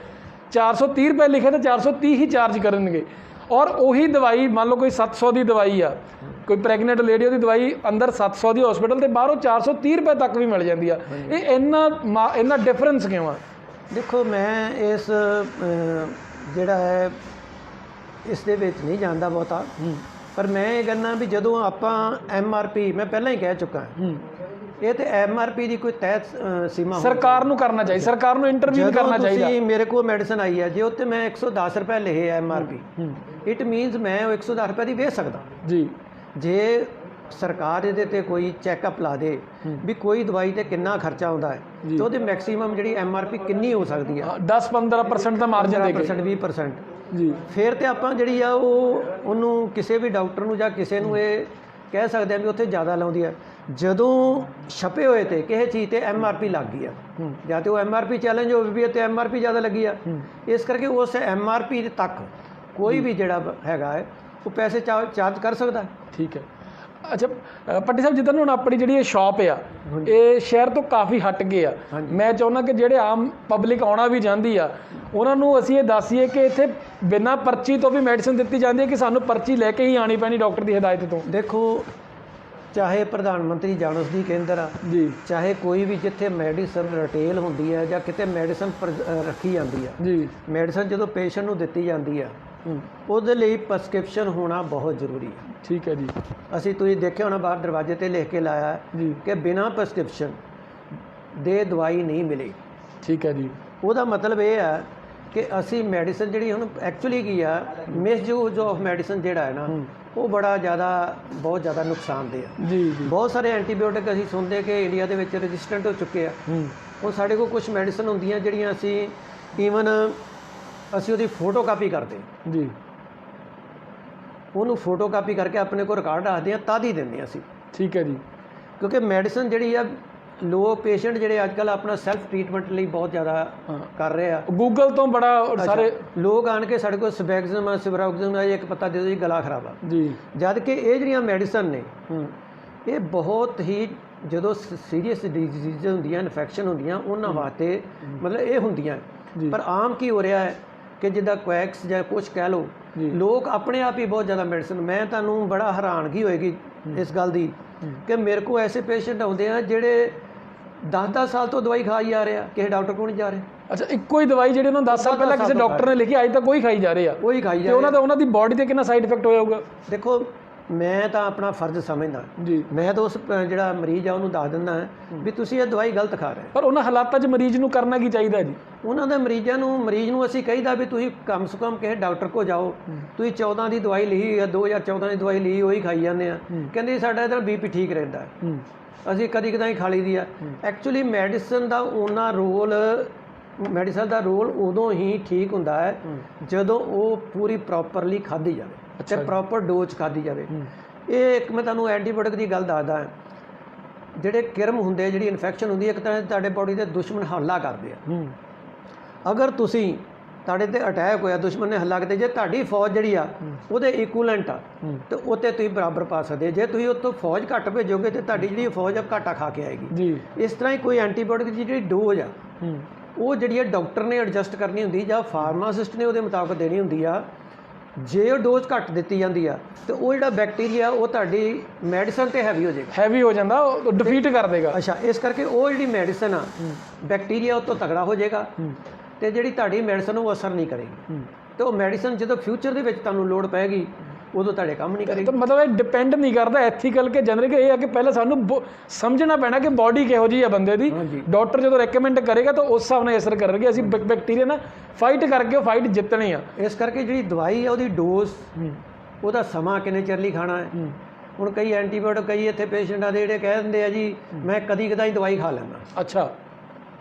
[SPEAKER 1] 430 ਰੁਪਏ ਲਿਖੇ ਤਾਂ 430 ਹੀ ਚਾਰਜ ਕਰਨਗੇ, ਔਰ ਉਹੀ ਦਵਾਈ ਮੰਨ ਲਓ ਕੋਈ 700 ਦੀ ਦਵਾਈ ਆ, ਕੋਈ ਪ੍ਰੈਗਨੈਂਟ ਲੇਡੀ ਉਹਦੀ ਦਵਾਈ ਅੰਦਰ 700 ਦੀ ਹਸਪੀਟਲ ਤੇ ਬਾਹਰੋਂ 430 ਰੁਪਏ ਤੱਕ ਵੀ ਮਿਲ ਜਾਂਦੀ ਆ। ਇਹ ਇੰਨਾ ਡਿਫਰੈਂਸ ਕਿਉਂ ਆ?
[SPEAKER 2] ਦੇਖੋ, ਮੈਂ ਇਸ ਜਿਹੜਾ ਹੈ ਇਸ ਦੇ ਵਿੱਚ ਨਹੀਂ ਜਾਂਦਾ ਬਹੁਤਾ, ਪਰ ਮੈਂ ਇਹ ਕਹਿੰਦਾ ਵੀ ਜਦੋਂ ਆਪਾਂ MRP, ਮੈਂ ਪਹਿਲਾਂ ਹੀ ਕਹਿ ਚੁੱਕਾ ਇਹ ਤੇ MRP ਦੀ ਕੋਈ ਤੈਅ ਸੀਮਾ
[SPEAKER 1] ਸਰਕਾਰ ਨੂੰ ਕਰਨਾ ਚਾਹੀਦਾ, ਸਰਕਾਰ ਨੂੰ ਇੰਟਰਵੀਨ ਕਰਨਾ ਚਾਹੀਦਾ।
[SPEAKER 2] ਤੁਸੀਂ ਮੇਰੇ ਕੋਲ ਮੈਡੀਸਨ ਆਈ ਹੈ, ਜੇ ਉੱਤੇ ਮੈਂ 110 ਰੁਪਏ ਲਿਖੇ MRP, ਇਟ ਮੀਨਸ ਮੈਂ ਉਹ 110 ਰੁਪਏ ਦੀ ਵੇਚ ਸਕਦਾ ਜੀ। ਜੇ ਸਰਕਾਰ ਇਹਦੇ ਤੇ ਕੋਈ ਚੈੱਕਅਪ ਲਾ ਦੇ ਵੀ ਕੋਈ ਦਵਾਈ ਤੇ ਕਿੰਨਾ ਖਰਚਾ ਆਉਂਦਾ ਹੈ ਤੇ ਉਹਦੀ ਮੈਕਸਿਮਮ ਜਿਹੜੀ MRP ਕਿੰਨੀ ਹੋ ਸਕਦੀ ਹੈ,
[SPEAKER 1] 10-15% ਦਾ ਮਾਰਜਨ ਦੇ ਕੇ
[SPEAKER 2] 20%
[SPEAKER 1] ਜੀ,
[SPEAKER 2] ਫਿਰ ਤੇ ਆਪਾਂ ਜਿਹੜੀ ਆ ਉਹਨੂੰ ਕਿਸੇ ਵੀ ਡਾਕਟਰ ਨੂੰ ਜਾਂ ਕਿਸੇ ਨੂੰ ਇਹ ਕਹਿ ਸਕਦੇ ਆ ਵੀ ਉੱਥੇ ਜ਼ਿਆਦਾ ਲਾਉਂਦੀ ਹੈ। ਜਦੋਂ ਛਪੇ ਹੋਏ ਤੇ ਕਿਸੇ ਚੀਜ਼ ਤੇ MRP ਲੱਗ ਗਈ ਆ, ਜਾਂ ਤੇ ਉਹ MRP ਚੈਲੰਜ ਹੋਵੇ ਵੀ ਤੇ MRP ਜ਼ਿਆਦਾ ਲੱਗੀ ਆ, ਇਸ ਕਰਕੇ ਉਸ MRP ਤੱਕ ਕੋਈ ਵੀ ਜਿਹੜਾ ਹੈਗਾ ਹੈ ਉਹ ਪੈਸੇ ਚਾਰਜ ਕਰ ਸਕਦਾ।
[SPEAKER 1] ਠੀਕ ਹੈ। ਅੱਛਾ ਭੱਟੀ ਸਾਹਿਬ, ਜਿੱਦਾਂ ਹੁਣ ਆਪਣੀ ਜਿਹੜੀ ਇਹ ਸ਼ਾਪ ਆ, ਇਹ ਸ਼ਹਿਰ ਤੋਂ ਕਾਫੀ ਹਟ ਗਏ ਆ, ਮੈਂ ਚਾਹੁੰਦਾ ਕਿ ਜਿਹੜੇ ਆਮ ਪਬਲਿਕ ਆਉਣਾ ਵੀ ਚਾਹੁੰਦੀ ਆ ਉਹਨਾਂ ਨੂੰ ਅਸੀਂ ਇਹ ਦੱਸੀਏ ਕਿ ਇੱਥੇ ਬਿਨਾਂ ਪਰਚੀ ਤੋਂ ਵੀ ਮੈਡੀਸਨ ਦਿੱਤੀ ਜਾਂਦੀ ਹੈ ਕਿ ਸਾਨੂੰ ਪਰਚੀ ਲੈ ਕੇ ਹੀ ਆਉਣੀ ਪੈਣੀ ਡਾਕਟਰ ਦੀ ਹਦਾਇਤ ਤੋਂ?
[SPEAKER 2] ਦੇਖੋ, ਚਾਹੇ ਪ੍ਰਧਾਨ ਮੰਤਰੀ ਜਨ ਔਸ਼ਧੀ ਕੇਂਦਰ ਆ ਜੀ, ਚਾਹੇ ਕੋਈ ਵੀ ਜਿੱਥੇ ਮੈਡੀਸਨ ਰਿਟੇਲ ਹੁੰਦੀ ਹੈ ਜਾਂ ਕਿਤੇ ਮੈਡੀਸਨ ਰੱਖੀ ਜਾਂਦੀ ਆ ਜੀ, ਮੈਡੀਸਨ ਜਦੋਂ ਪੇਸ਼ੈਂਟ ਨੂੰ ਦਿੱਤੀ ਜਾਂਦੀ ਆ ਉਹਦੇ ਲਈ ਪ੍ਰਸਕ੍ਰਿਪਸ਼ਨ ਹੋਣਾ ਬਹੁਤ ਜ਼ਰੂਰੀ ਹੈ।
[SPEAKER 1] ਠੀਕ ਹੈ ਜੀ।
[SPEAKER 2] ਅਸੀਂ ਤੁਸੀਂ ਦੇਖਿਆ ਹੋਣਾ ਬਾਹਰ ਦਰਵਾਜ਼ੇ ਤੇ ਲਿਖ ਕੇ ਲਾਇਆ ਜੀ ਕਿ ਬਿਨਾਂ ਪ੍ਰਸਕ੍ਰਿਪਸ਼ਨ ਦੇ ਦਵਾਈ ਨਹੀਂ ਮਿਲੇਗੀ। ਠੀਕ ਹੈ ਜੀ। ਉਹਦਾ ਮਤਲਬ ਇਹ ਹੈ ਕਿ ਅਸੀਂ ਮੈਡੀਸਨ ਜਿਹੜੀ ਹੁਣ ਐਕਚੁਅਲੀ ਕੀ ਆ, ਮਿਸਯੂਜ਼ ਆਫ ਮੈਡੀਸਨ ਜਿਹੜਾ ਹੈ ਨਾ ਉਹ ਬਹੁਤ ਜ਼ਿਆਦਾ ਨੁਕਸਾਨਦੇਹ ਆ ਜੀ। ਬਹੁਤ ਸਾਰੇ ਐਂਟੀਬਾਇਓਟਿਕ ਅਸੀਂ ਸੁਣਦੇ ਕਿ ਇੰਡੀਆ ਦੇ ਵਿੱਚ ਰੈਜ਼ਿਸਟੈਂਟ ਹੋ ਚੁੱਕੇ ਆ। ਉਹ ਸਾਡੇ ਕੋਲ ਕੁਝ ਮੈਡੀਸਨ ਹੁੰਦੀਆਂ ਜਿਹੜੀਆਂ ਅਸੀਂ ਈਵਨ ਅਸੀਂ ਉਹਦੀ ਫੋਟੋ ਕਾਪੀ ਕਰਦੇ ਜੀ, ਉਹਨੂੰ ਫੋਟੋ ਕਾਪੀ ਕਰਕੇ ਆਪਣੇ ਕੋਲ ਰਿਕਾਰਡ ਰੱਖਦੇ ਹਾਂ, ਤਦ ਹੀ ਦਿੰਦੇ ਅਸੀਂ। ਠੀਕ ਹੈ ਜੀ। ਕਿਉਂਕਿ ਮੈਡੀਸਨ ਜਿਹੜੀ ਆ, ਲੋਕ ਪੇਸ਼ੈਂਟ ਜਿਹੜੇ ਅੱਜ ਕੱਲ੍ਹ ਆਪਣਾ ਸੈਲਫ ਟ੍ਰੀਟਮੈਂਟ ਲਈ ਬਹੁਤ ਜ਼ਿਆਦਾ ਕਰ ਰਹੇ ਆ, ਗੂਗਲ ਤੋਂ ਬੜਾ ਸਾਰੇ ਲੋਕ ਆਣ ਕੇ ਸਾਡੇ ਕੋਲ ਸਬੈਕਜ਼ਮ ਸਿਵਰੋਕਜ਼ਮ ਇੱਕ ਪੱਤਾ ਦੇ ਦਿਓ ਜੀ, ਗਲਾ ਖਰਾਬ ਆ ਜੀ, ਜਦ ਕਿ ਇਹ ਜਿਹੜੀਆਂ ਮੈਡੀਸਨ ਨੇ ਇਹ ਬਹੁਤ ਹੀ ਜਦੋਂ ਸੀਰੀਅਸ ਡਿਜ਼ੀਜ਼ ਹੁੰਦੀਆਂ, ਇਨਫੈਕਸ਼ਨ ਹੁੰਦੀਆਂ, ਉਹਨਾਂ ਵਾਸਤੇ ਮਤਲਬ ਇਹ ਹੁੰਦੀਆਂ। ਪਰ ਆਮ ਕੀ ਹੋ ਰਿਹਾ ਹੈ ਕਿ ਜਿੱਦਾਂ ਕੁਐਕਸ ਜਾਂ ਕੁਛ ਕਹਿ ਲਓ, ਲੋਕ ਆਪਣੇ ਆਪ ਹੀ ਬਹੁਤ ਜ਼ਿਆਦਾ ਮੈਡੀਸਨ, ਮੈਂ ਤੁਹਾਨੂੰ ਬੜਾ ਹੈਰਾਨਗੀ ਹੋਏਗੀ ਇਸ ਗੱਲ ਦੀ ਕਿ ਮੇਰੇ ਕੋਲ ਐਸੇ ਪੇਸ਼ੈਂਟ ਆਉਂਦੇ ਆ ਜਿਹੜੇ 10-10 ਸਾਲ ਤੋਂ ਦਵਾਈ ਖਾਈ ਜਾ ਰਹੇ ਆ, ਕਿਸੇ ਡਾਕਟਰ ਕੋਲ ਨਹੀਂ ਜਾ ਰਹੇ। ਅੱਛਾ, ਇੱਕੋ ਹੀ ਦਵਾਈ ਜਿਹੜੀ ਉਹਨਾਂ 10 ਸਾਲ ਪਹਿਲਾਂ ਕਿਸੇ ਡਾਕਟਰ ਨੇ ਲਿਖੀ, ਅੱਜ ਤੱਕ ਕੋਈ ਖਾਈ ਜਾ ਰਹੇ ਆ, ਉਹੀ ਖਾਈ ਜਾ ਰਹੇ। ਉਹਨਾਂ ਦੀ ਬਾਡੀ ਤੇ ਕਿੰਨਾ ਸਾਈਡ ਇਫੈਕਟ ਹੋਇਆ ਹੋਊਗਾ? ਦੇਖੋ, ਮੈਂ ਤਾਂ ਆਪਣਾ ਫਰਜ਼ ਸਮਝਦਾ ਜੀ, ਮੈਂ ਤਾਂ ਉਸ ਜਿਹੜਾ ਮਰੀਜ਼ ਆ ਉਹਨੂੰ ਦੱਸ ਦਿੰਦਾ ਵੀ ਤੁਸੀਂ ਇਹ ਦਵਾਈ ਗਲਤ ਖਾ ਰਹੇ। ਪਰ ਉਹਨਾਂ ਹਾਲਾਤਾਂ 'ਚ ਮਰੀਜ਼ ਨੂੰ ਕਰਨਾ ਕੀ ਚਾਹੀਦਾ ਜੀ? ਉਹਨਾਂ ਦੇ ਮਰੀਜ਼ ਨੂੰ ਅਸੀਂ ਕਹੀਦਾ ਵੀ ਤੁਸੀਂ ਕਮ ਸੇ ਕਮ ਕਿਸੇ ਡਾਕਟਰ ਕੋਲ ਜਾਓ, ਤੁਸੀਂ 14 ਦੀ ਦਵਾਈ ਲਈ ਜਾਂ 2014 ਦੀ ਦਵਾਈ ਲਈ, ਉਹੀ ਖਾਈ ਜਾਂਦੇ ਆ, ਕਹਿੰਦੇ ਸਾਡਾ ਇਹਦਾ BP ਠੀਕ ਰਹਿੰਦਾ, ਅਸੀਂ ਕਦੀ ਕਦਾਈ ਖਾ ਲਈ ਦੀ ਆ। ਐਕਚੁਅਲੀ ਮੈਡੀਸਨ ਦਾ ਰੋਲ ਉਦੋਂ ਹੀ ਠੀਕ ਹੁੰਦਾ ਹੈ ਜਦੋਂ ਉਹ ਪੂਰੀ ਪ੍ਰੋਪਰਲੀ ਖਾਧੀ ਜਾਵੇ ਅਤੇ ਪ੍ਰੋਪਰ ਡੋਜ਼ ਖਾਧੀ ਜਾਵੇ। ਇਹ ਇੱਕ ਮੈਂ ਤੁਹਾਨੂੰ ਐਂਟੀਬਾਇਓਟਿਕ ਦੀ ਗੱਲ ਦੱਸਦਾ, ਜਿਹੜੇ ਕਿਰਮ ਹੁੰਦੇ, ਜਿਹੜੀ ਇਨਫੈਕਸ਼ਨ ਹੁੰਦੀ ਹੈ, ਇੱਕ ਤਰ੍ਹਾਂ ਤੁਹਾਡੇ ਬੋਡੀ ਦੇ ਦੁਸ਼ਮਣ ਹਮਲਾ ਕਰਦੇ ਆ। ਅਗਰ ਤੁਹਾਡੇ ਤੇ ਅਟੈਕ ਹੋਇਆ, ਦੁਸ਼ਮਣ ਨੇ ਹਮਲਾ ਕੀਤਾ, ਜੇ ਤੁਹਾਡੀ ਫੌਜ ਜਿਹੜੀ ਆ ਉਹਦੇ ਇਕੁਇਲੈਂਟ ਆ ਤੇ ਉੱਤੇ ਤੁਸੀਂ ਬਰਾਬਰ ਪਾ ਸਕਦੇ। ਜੇ ਤੁਸੀਂ ਉੱਥੋਂ ਫੌਜ ਘੱਟ ਭੇਜੋਗੇ ਤੇ ਤੁਹਾਡੀ ਜਿਹੜੀ ਫੌਜ ਆ ਘਾਟਾ ਖਾ ਕੇ ਆਏਗੀ ਜੀ। ਇਸ ਤਰ੍ਹਾਂ ਹੀ ਕੋਈ ਐਂਟੀਬਾਇਓਟਿਕ ਦੀ ਜਿਹੜੀ ਡੋਜ਼ ਆ ਉਹ ਜਿਹੜੀ ਡਾਕਟਰ ਨੇ ਐਡਜਸਟ ਕਰਨੀ ਹੁੰਦੀ ਜਾਂ ਫਾਰਮਾਸਿਸਟ ਨੇ ਉਹਦੇ ਮੁਤਾਬਕ ਦੇਣੀ ਹੁੰਦੀ ਆ। ਜੇ ਉਹ ਡੋਜ਼ ਘੱਟ ਦਿੱਤੀ ਜਾਂਦੀ ਆ ਤੇ ਉਹ ਜਿਹੜਾ ਬੈਕਟੀਰੀਆ ਉਹ ਤੁਹਾਡੀ ਮੈਡੀਸਨ ਤੇ ਹੈਵੀ ਹੋ ਜਾਂਦਾ, ਉਹ ਡਿਫੀਟ ਕਰ ਦੇਗਾ। ਅੱਛਾ, ਇਸ ਕਰਕੇ ਉਹ ਜਿਹੜੀ ਮੈਡੀਸਨ ਆ, ਬੈਕਟੀਰੀਆ ਉਹ ਤੋਂ ਤਗੜਾ ਹੋ ਜਾਏਗਾ ਤੇ ਜਿਹੜੀ ਤੁਹਾਡੀ ਮੈਡੀਸਨ ਉਹ ਅਸਰ ਨਹੀਂ ਕਰੇਗੀ। ਤੇ ਉਹ ਮੈਡੀਸਨ ਜਦੋਂ ਫਿਊਚਰ ਦੇ ਵਿੱਚ ਤੁਹਾਨੂੰ ਲੋੜ ਪਏਗੀ ਉਦੋਂ ਤੁਹਾਡੇ ਕੰਮ ਨਹੀਂ ਕਰੇਗੀ। ਮਤਲਬ ਇਹ ਡਿਪੈਂਡ ਨਹੀਂ ਕਰਦਾ ਐਥੀਕਲ ਕਿ ਜਨਰਿਕ, ਇਹ ਹੈ ਕਿ ਪਹਿਲਾਂ ਸਾਨੂੰ ਸਮਝਣਾ ਪੈਣਾ ਕਿ ਬਾਡੀ ਕਿਹੋ ਜਿਹੀ ਹੈ ਬੰਦੇ ਦੀ। ਡਾਕਟਰ ਜਦੋਂ ਰეკਮੈਂਡ ਕਰੇਗਾ ਤਾਂ ਉਸ ਹਿਸਾਬ ਨਾਲ ਅਸਰ ਕਰਨਗੇ। ਅਸੀਂ ਬੈਕਟੀਰੀਆ ਨਾਲ ਫਾਈਟ ਕਰਕੇ ਉਹ ਫਾਈਟ ਜਿੱਤਣੀ ਆ। ਇਸ ਕਰਕੇ ਜਿਹੜੀ ਦਵਾਈ ਹੈ ਉਹਦੀ ਡੋਜ਼, ਉਹਦਾ ਸਮਾਂ ਕਿੰਨੇ ਚਿਰ ਲਈ ਖਾਣਾ ਹੈ, ਹੁਣ ਕਈ ਐਂਟੀਬਾਇਓਟਿਕ ਕਈ ਇੱਥੇ ਪੇਸ਼ੈਂਟਾਂ ਦੇ ਜਿਹੜੇ ਕਹਿ ਦਿੰਦੇ ਆ ਜੀ ਮੈਂ ਕਦੀ ਕਦਾਈ ਦਵਾਈ ਖਾ ਲੈਂਦਾ,
[SPEAKER 1] ਅੱਛਾ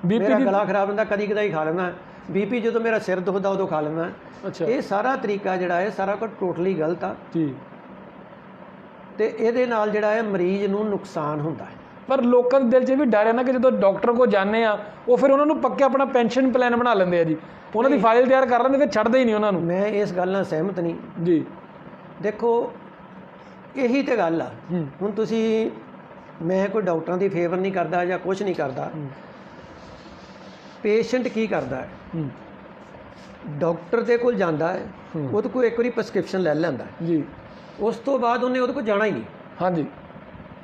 [SPEAKER 1] ਬੀਪੀ
[SPEAKER 2] ਮੇਰਾ
[SPEAKER 1] ਦੀ,
[SPEAKER 2] ਗਲਾ ਖਰਾਬ ਹੁੰਦਾ ਕਦੀ ਕਦਾਈ ਖਾ ਲੈਂਦਾ, ਬੀਪੀ ਜਦੋਂ ਮੇਰਾ ਸਿਰ ਦੁਖਦਾ ਉਦੋਂ ਖਾ ਲੈਂਦਾ।
[SPEAKER 1] ਅੱਛਾ
[SPEAKER 2] ਇਹ ਸਾਰਾ ਤਰੀਕਾ ਜਿਹੜਾ ਹੈ ਸਾਰਾ ਕੁਝ ਟੋਟਲੀ ਗਲਤ ਆ
[SPEAKER 1] ਜੀ।
[SPEAKER 2] ਤੇ ਇਹਦੇ ਨਾਲ ਜਿਹੜਾ ਹੈ ਮਰੀਜ਼ ਨੂੰ ਨੁਕਸਾਨ ਹੁੰਦਾ ਹੈ।
[SPEAKER 1] ਪਰ ਲੋਕਾਂ ਦੇ ਦਿਲ 'ਚ ਵੀ ਡਰ ਹੈ ਨਾ ਕਿ ਜਦੋਂ ਡਾਕਟਰ ਕੋਲ ਜਾਂਦੇ ਆ ਉਹ ਫਿਰ ਉਹਨਾਂ ਨੂੰ ਪੱਕੇ ਆਪਣਾ ਪੈਨਸ਼ਨ ਪਲਾਨ ਬਣਾ ਲੈਂਦੇ ਆ ਜੀ, ਉਹਨਾਂ ਦੀ ਫਾਈਲ ਤਿਆਰ ਕਰ ਲੈਂਦੇ, ਫਿਰ ਛੱਡਦੇ ਹੀ ਨਹੀਂ ਉਹਨਾਂ ਨੂੰ।
[SPEAKER 2] ਮੈਂ ਇਸ ਗੱਲ ਨਾਲ ਸਹਿਮਤ ਨਹੀਂ
[SPEAKER 1] ਜੀ।
[SPEAKER 2] ਦੇਖੋ ਇਹੀ ਤੇ ਗੱਲ ਆ। ਹੁਣ ਤੁਸੀਂ, ਮੈਂ ਕੋਈ ਡਾਕਟਰਾਂ ਦੀ ਫੇਵਰ ਨਹੀਂ ਕਰਦਾ ਜਾਂ ਕੁਝ ਨਹੀਂ ਕਰਦਾ, ਪੇਸ਼ੈਂਟ ਕੀ ਕਰਦਾ ਹੈ, ਡਾਕਟਰ ਦੇ ਕੋਲ ਜਾਂਦਾ ਹੈ, ਉਹਦੇ ਕੋਲ ਇੱਕ ਵਾਰੀ ਪ੍ਰਸਕ੍ਰਿਪਸ਼ਨ ਲੈ ਲੈਂਦਾ
[SPEAKER 1] ਜੀ,
[SPEAKER 2] ਉਸ ਤੋਂ ਬਾਅਦ ਉਹਨੇ ਉਹਦੇ ਕੋਲ ਜਾਣਾ ਹੀ ਨਹੀਂ।
[SPEAKER 1] ਹਾਂਜੀ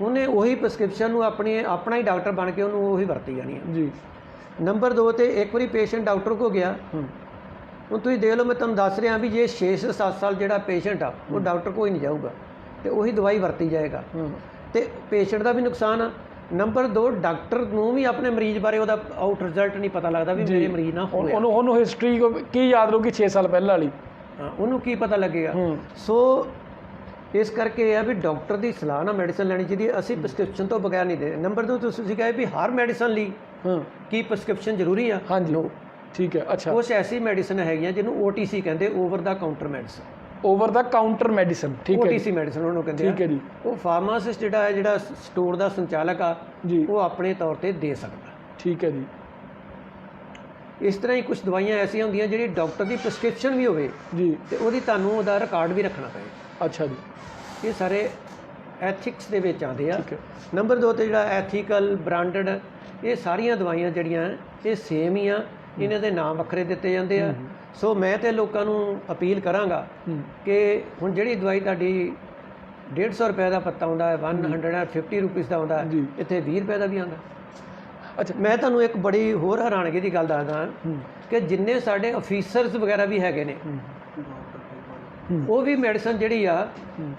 [SPEAKER 2] ਉਹਨੇ ਉਹੀ ਪ੍ਰਸਕ੍ਰਿਪਸ਼ਨ ਨੂੰ ਆਪਣਾ ਹੀ ਡਾਕਟਰ ਬਣ ਕੇ ਉਹਨੂੰ ਉਹੀ ਵਰਤੀ ਜਾਣੀ ਹੈ।
[SPEAKER 1] ਜੀ।
[SPEAKER 2] ਨੰਬਰ 2 ਤੇ ਇੱਕ ਵਾਰੀ ਪੇਸ਼ੈਂਟ ਡਾਕਟਰ ਕੋਲ ਗਿਆ, ਹੁਣ ਤੁਸੀਂ ਦੇਖ ਲਓ, ਮੈਂ ਤੁਹਾਨੂੰ ਦੱਸ ਰਿਹਾ ਵੀ ਜੇ 6-7 ਸਾਲ ਜਿਹੜਾ ਪੇਸ਼ੈਂਟ ਆ ਉਹ ਡਾਕਟਰ ਕੋਲ ਹੀ ਨਹੀਂ ਜਾਊਗਾ ਤੇ ਉਹੀ ਦਵਾਈ ਵਰਤੀ ਜਾਏਗਾ ਤੇ ਪੇਸ਼ੈਂਟ ਦਾ ਵੀ ਨੁਕਸਾਨ ਆ। ਨੰਬਰ 2 ਡਾਕਟਰ ਨੂੰ ਵੀ ਆਪਣੇ ਮਰੀਜ਼ ਬਾਰੇ ਉਹਦਾ ਆਊਟ ਰਿਜ਼ਲਟ ਨਹੀਂ ਪਤਾ ਲੱਗਦਾ ਵੀ ਮੇਰੇ ਮਰੀਜ਼ ਨਾਲ ਹੋਇਆ,
[SPEAKER 1] ਉਹਨੂੰ ਹਿਸਟਰੀ ਕੀ ਯਾਦ ਰਹੂਗੀ 6 ਸਾਲ ਪਹਿਲਾਂ ਵਾਲੀ,
[SPEAKER 2] ਉਹਨੂੰ ਕੀ ਪਤਾ ਲੱਗੇਗਾ। ਸੋ ਇਸ ਕਰਕੇ ਇਹ ਆ ਵੀ ਡਾਕਟਰ ਦੀ ਸਲਾਹ ਨਾਲ ਮੈਡੀਸਨ ਲੈਣੀ ਚਾਹੀਦੀ ਹੈ। ਅਸੀਂ ਪ੍ਰਸਕ੍ਰਿਪਸ਼ਨ ਤੋਂ ਬਗੈਰ ਨਹੀਂ ਦੇ। ਨੰਬਰ 2 ਤੁਸੀਂ ਕਹੇ ਵੀ ਹਰ ਮੈਡੀਸਨ ਲਈ ਕੀ ਪ੍ਰਸਕ੍ਰਿਪਸ਼ਨ ਜ਼ਰੂਰੀ ਆ?
[SPEAKER 1] ਹਾਂਜੀ ਠੀਕ ਹੈ। ਅੱਛਾ,
[SPEAKER 2] ਕੁਛ ਐਸੀ ਮੈਡੀਸਨ ਹੈਗੀਆਂ ਜਿਹਨੂੰ OTC ਕਹਿੰਦੇ, ਓਵਰ ਦਾ ਕਾਊਂਟਰ ਮੈਡੀਸਨ,
[SPEAKER 1] ਓਵਰ ਦਾ ਕਾਊਂਟਰ ਮੈਡੀਸਨ, ਠੀਕ ਹੈ
[SPEAKER 2] OTC ਮੈਡੀਸਨ ਉਹਨੂੰ ਕਹਿੰਦੇ ਆ।
[SPEAKER 1] ਠੀਕ ਹੈ ਜੀ।
[SPEAKER 2] ਉਹ ਫਾਰਮਾਸਿਸਟ ਜਿਹੜਾ ਹੈ, ਜਿਹੜਾ ਸਟੋਰ ਦਾ ਸੰਚਾਲਕ ਆ
[SPEAKER 1] ਜੀ,
[SPEAKER 2] ਉਹ ਆਪਣੇ ਤੌਰ ਤੇ ਦੇ ਸਕਦਾ।
[SPEAKER 1] ਠੀਕ ਹੈ ਜੀ।
[SPEAKER 2] ਇਸ ਤਰ੍ਹਾਂ ਹੀ ਕੁਝ ਦਵਾਈਆਂ ਐਸੀਆਂ ਹੁੰਦੀਆਂ ਜਿਹੜੀ ਡਾਕਟਰ ਦੀ ਪ੍ਰਸਕ੍ਰਿਪਸ਼ਨ ਵੀ ਹੋਵੇ
[SPEAKER 1] ਜੀ
[SPEAKER 2] ਤੇ ਉਹਦੀ ਤੁਹਾਨੂੰ ਉਹਦਾ ਰਿਕਾਰਡ ਵੀ ਰੱਖਣਾ ਪਏ।
[SPEAKER 1] ਅੱਛਾ ਜੀ।
[SPEAKER 2] ਇਹ ਸਾਰੇ ਐਥਿਕਸ ਦੇ ਵਿੱਚ ਆਉਂਦੇ ਆ।
[SPEAKER 1] ਠੀਕ ਹੈ।
[SPEAKER 2] ਨੰਬਰ 2 ਤੇ ਜਿਹੜਾ ਐਥੀਕਲ, ਬ੍ਰਾਂਡਡ, ਇਹ ਸਾਰੀਆਂ ਦਵਾਈਆਂ ਜਿਹੜੀਆਂ ਇਹ ਸੇਮ ਹੀ ਆ, ਇਹਨਾਂ ਦੇ ਨਾਮ ਵੱਖਰੇ ਦਿੱਤੇ ਜਾਂਦੇ ਆ। ਸੋ ਮੈਂ ਤੇ ਲੋਕਾਂ ਨੂੰ ਅਪੀਲ ਕਰਾਂਗਾ ਕਿ ਹੁਣ ਜਿਹੜੀ ਦਵਾਈ ਤੁਹਾਡੀ 150 ਰੁਪਏ ਦਾ ਪੱਤਾ ਆਉਂਦਾ ਹੈ, 150 ਰੁਪੀਸ ਦਾ ਆਉਂਦਾ, ਇੱਥੇ 20 ਰੁਪਏ ਦਾ ਵੀ ਆਉਂਦਾ।
[SPEAKER 1] ਅੱਛਾ,
[SPEAKER 2] ਮੈਂ ਤੁਹਾਨੂੰ ਇੱਕ ਬੜੀ ਹੋਰ ਹੈਰਾਨਗੀ ਦੀ ਗੱਲ ਦੱਸਦਾ ਕਿ ਜਿੰਨੇ ਸਾਡੇ ਅਫੀਸਰਸ ਵਗੈਰਾ ਵੀ ਹੈਗੇ ਨੇ, ਉਹ ਵੀ ਮੈਡੀਸਨ ਜਿਹੜੀ ਆ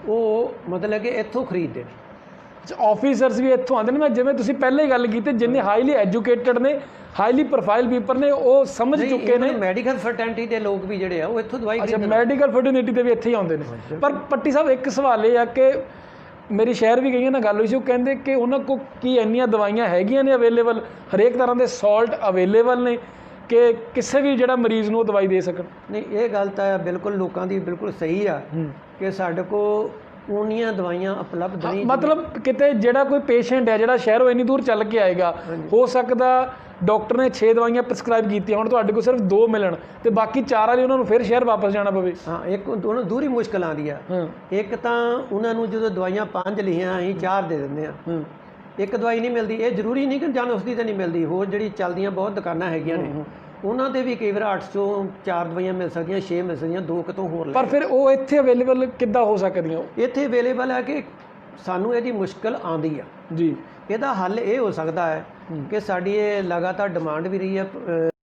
[SPEAKER 2] ਉਹ ਮਤਲਬ ਕਿ ਇੱਥੋਂ ਖਰੀਦਦੇ ਨੇ।
[SPEAKER 1] ਆਫੀਸਰਸ ਵੀ ਇੱਥੋਂ ਆਉਂਦੇ ਨੇ। ਮੈਂ ਜਿਵੇਂ ਤੁਸੀਂ ਪਹਿਲਾਂ ਹੀ ਗੱਲ ਕੀਤੀ, ਜਿੰਨੇ ਹਾਈਲੀ ਐਜੂਕੇਟਡ ਨੇ, ਹਾਈਲੀ ਪ੍ਰੋਫਾਈਲ ਪੀਪਲ ਨੇ, ਉਹ ਸਮਝ ਚੁੱਕੇ ਨੇ।
[SPEAKER 2] ਮੈਡੀਕਲ ਫਰਟੈਂਟੀ ਦੇ ਲੋਕ ਵੀ ਜਿਹੜੇ ਆ ਉਹ ਇੱਥੋਂ ਦਵਾਈ
[SPEAKER 1] ਅੱਛਾ, ਮੈਡੀਕਲ ਫਰਟੀਨਿਟੀ ਦੇ ਵੀ ਇੱਥੇ ਹੀ ਆਉਂਦੇ ਨੇ। ਪਰ ਪੱਟੀ ਸਾਹਿਬ, ਇੱਕ ਸਵਾਲ ਇਹ ਆ ਕਿ ਮੇਰੀ ਸ਼ਹਿਰ ਵੀ ਗਈਆਂ ਨਾਲ ਗੱਲ ਹੋਈ ਸੀ, ਉਹ ਕਹਿੰਦੇ ਕਿ ਉਹਨਾਂ ਕੋਲ ਕੀ ਇੰਨੀਆਂ ਦਵਾਈਆਂ ਹੈਗੀਆਂ ਨੇ ਅਵੇਲੇਬਲ, ਹਰੇਕ ਤਰ੍ਹਾਂ ਦੇ ਸਾਲਟ ਅਵੇਲੇਬਲ ਨੇ ਕਿ ਕਿਸੇ ਵੀ ਜਿਹੜਾ ਮਰੀਜ਼ ਨੂੰ ਉਹ ਦਵਾਈ ਦੇ ਸਕਣ?
[SPEAKER 2] ਨਹੀਂ, ਇਹ ਗੱਲ ਤਾਂ ਬਿਲਕੁਲ ਲੋਕਾਂ ਦੀ ਬਿਲਕੁਲ ਸਹੀ ਆ ਕਿ ਸਾਡੇ ਕੋਲ ਉਨੀਆਂ ਦਵਾਈਆਂ ਉਪਲਬਧ ਨਹੀਂ।
[SPEAKER 1] ਮਤਲਬ ਕਿਤੇ ਜਿਹੜਾ ਕੋਈ ਪੇਸ਼ੈਂਟ ਹੈ ਜਿਹੜਾ ਸ਼ਹਿਰੋਂ ਇੰਨੀ ਦੂਰ ਚੱਲ ਕੇ ਆਏਗਾ, ਹੋ ਸਕਦਾ ਡਾਕਟਰ ਨੇ 6 ਦਵਾਈਆਂ ਪ੍ਰਸਕ੍ਰਾਈਬ ਕੀਤੀਆਂ, ਹੁਣ ਤੁਹਾਡੇ ਕੋਲ ਸਿਰਫ 2 ਮਿਲਣ ਤੇ ਬਾਕੀ 4 ਵਾਲੀ ਉਹਨਾਂ ਨੂੰ ਫਿਰ ਸ਼ਹਿਰ ਵਾਪਸ ਜਾਣਾ ਪਵੇ।
[SPEAKER 2] ਹਾਂ, ਇੱਕ ਉਹਨਾਂ ਦੂਰੀ ਮੁਸ਼ਕਲ ਆਉਂਦੀ ਆ। ਇੱਕ ਤਾਂ ਉਹਨਾਂ ਨੂੰ ਜਦੋਂ ਦਵਾਈਆਂ 5 ਲਿਖੀਆਂ ਅਸੀਂ 4 ਦੇ ਦਿੰਦੇ ਆ, ਇੱਕ ਦਵਾਈ ਨਹੀਂ ਮਿਲਦੀ। ਇਹ ਜ਼ਰੂਰੀ ਨਹੀਂ ਕਿ ਜਨ ਔਸ਼ਧੀ ਤੇ ਨਹੀਂ ਮਿਲਦੀ, ਹੋਰ ਜਿਹੜੀ ਚੱਲਦੀਆਂ ਬਹੁਤ ਦੁਕਾਨਾਂ ਹੈਗੀਆਂ ਨੇ ਉਹਨਾਂ ਦੇ ਵੀ ਕਈ ਵਾਰ 8 ਚੋਂ 4 ਦਵਾਈਆਂ ਮਿਲ ਸਕਦੀਆਂ, 6 ਮਿਲ ਸਕਦੀਆਂ, 2 ਕਿਤੋਂ ਹੋਰ ਲੈ।
[SPEAKER 1] ਪਰ ਫਿਰ ਉਹ ਇੱਥੇ ਅਵੇਲੇਬਲ ਕਿੱਦਾਂ ਹੋ ਸਕਦੀਆਂ?
[SPEAKER 2] ਇੱਥੇ ਅਵੇਲੇਬਲ ਹੈ ਕਿ ਸਾਨੂੰ ਇਹਦੀ ਮੁਸ਼ਕਲ ਆਉਂਦੀ ਆ ਜੀ। ਇਹਦਾ ਹੱਲ ਇਹ ਹੋ ਸਕਦਾ ਹੈ ਕਿ ਸਾਡੀ ਇਹ ਲਗਾਤਾਰ ਡਿਮਾਂਡ ਵੀ ਰਹੀ ਹੈ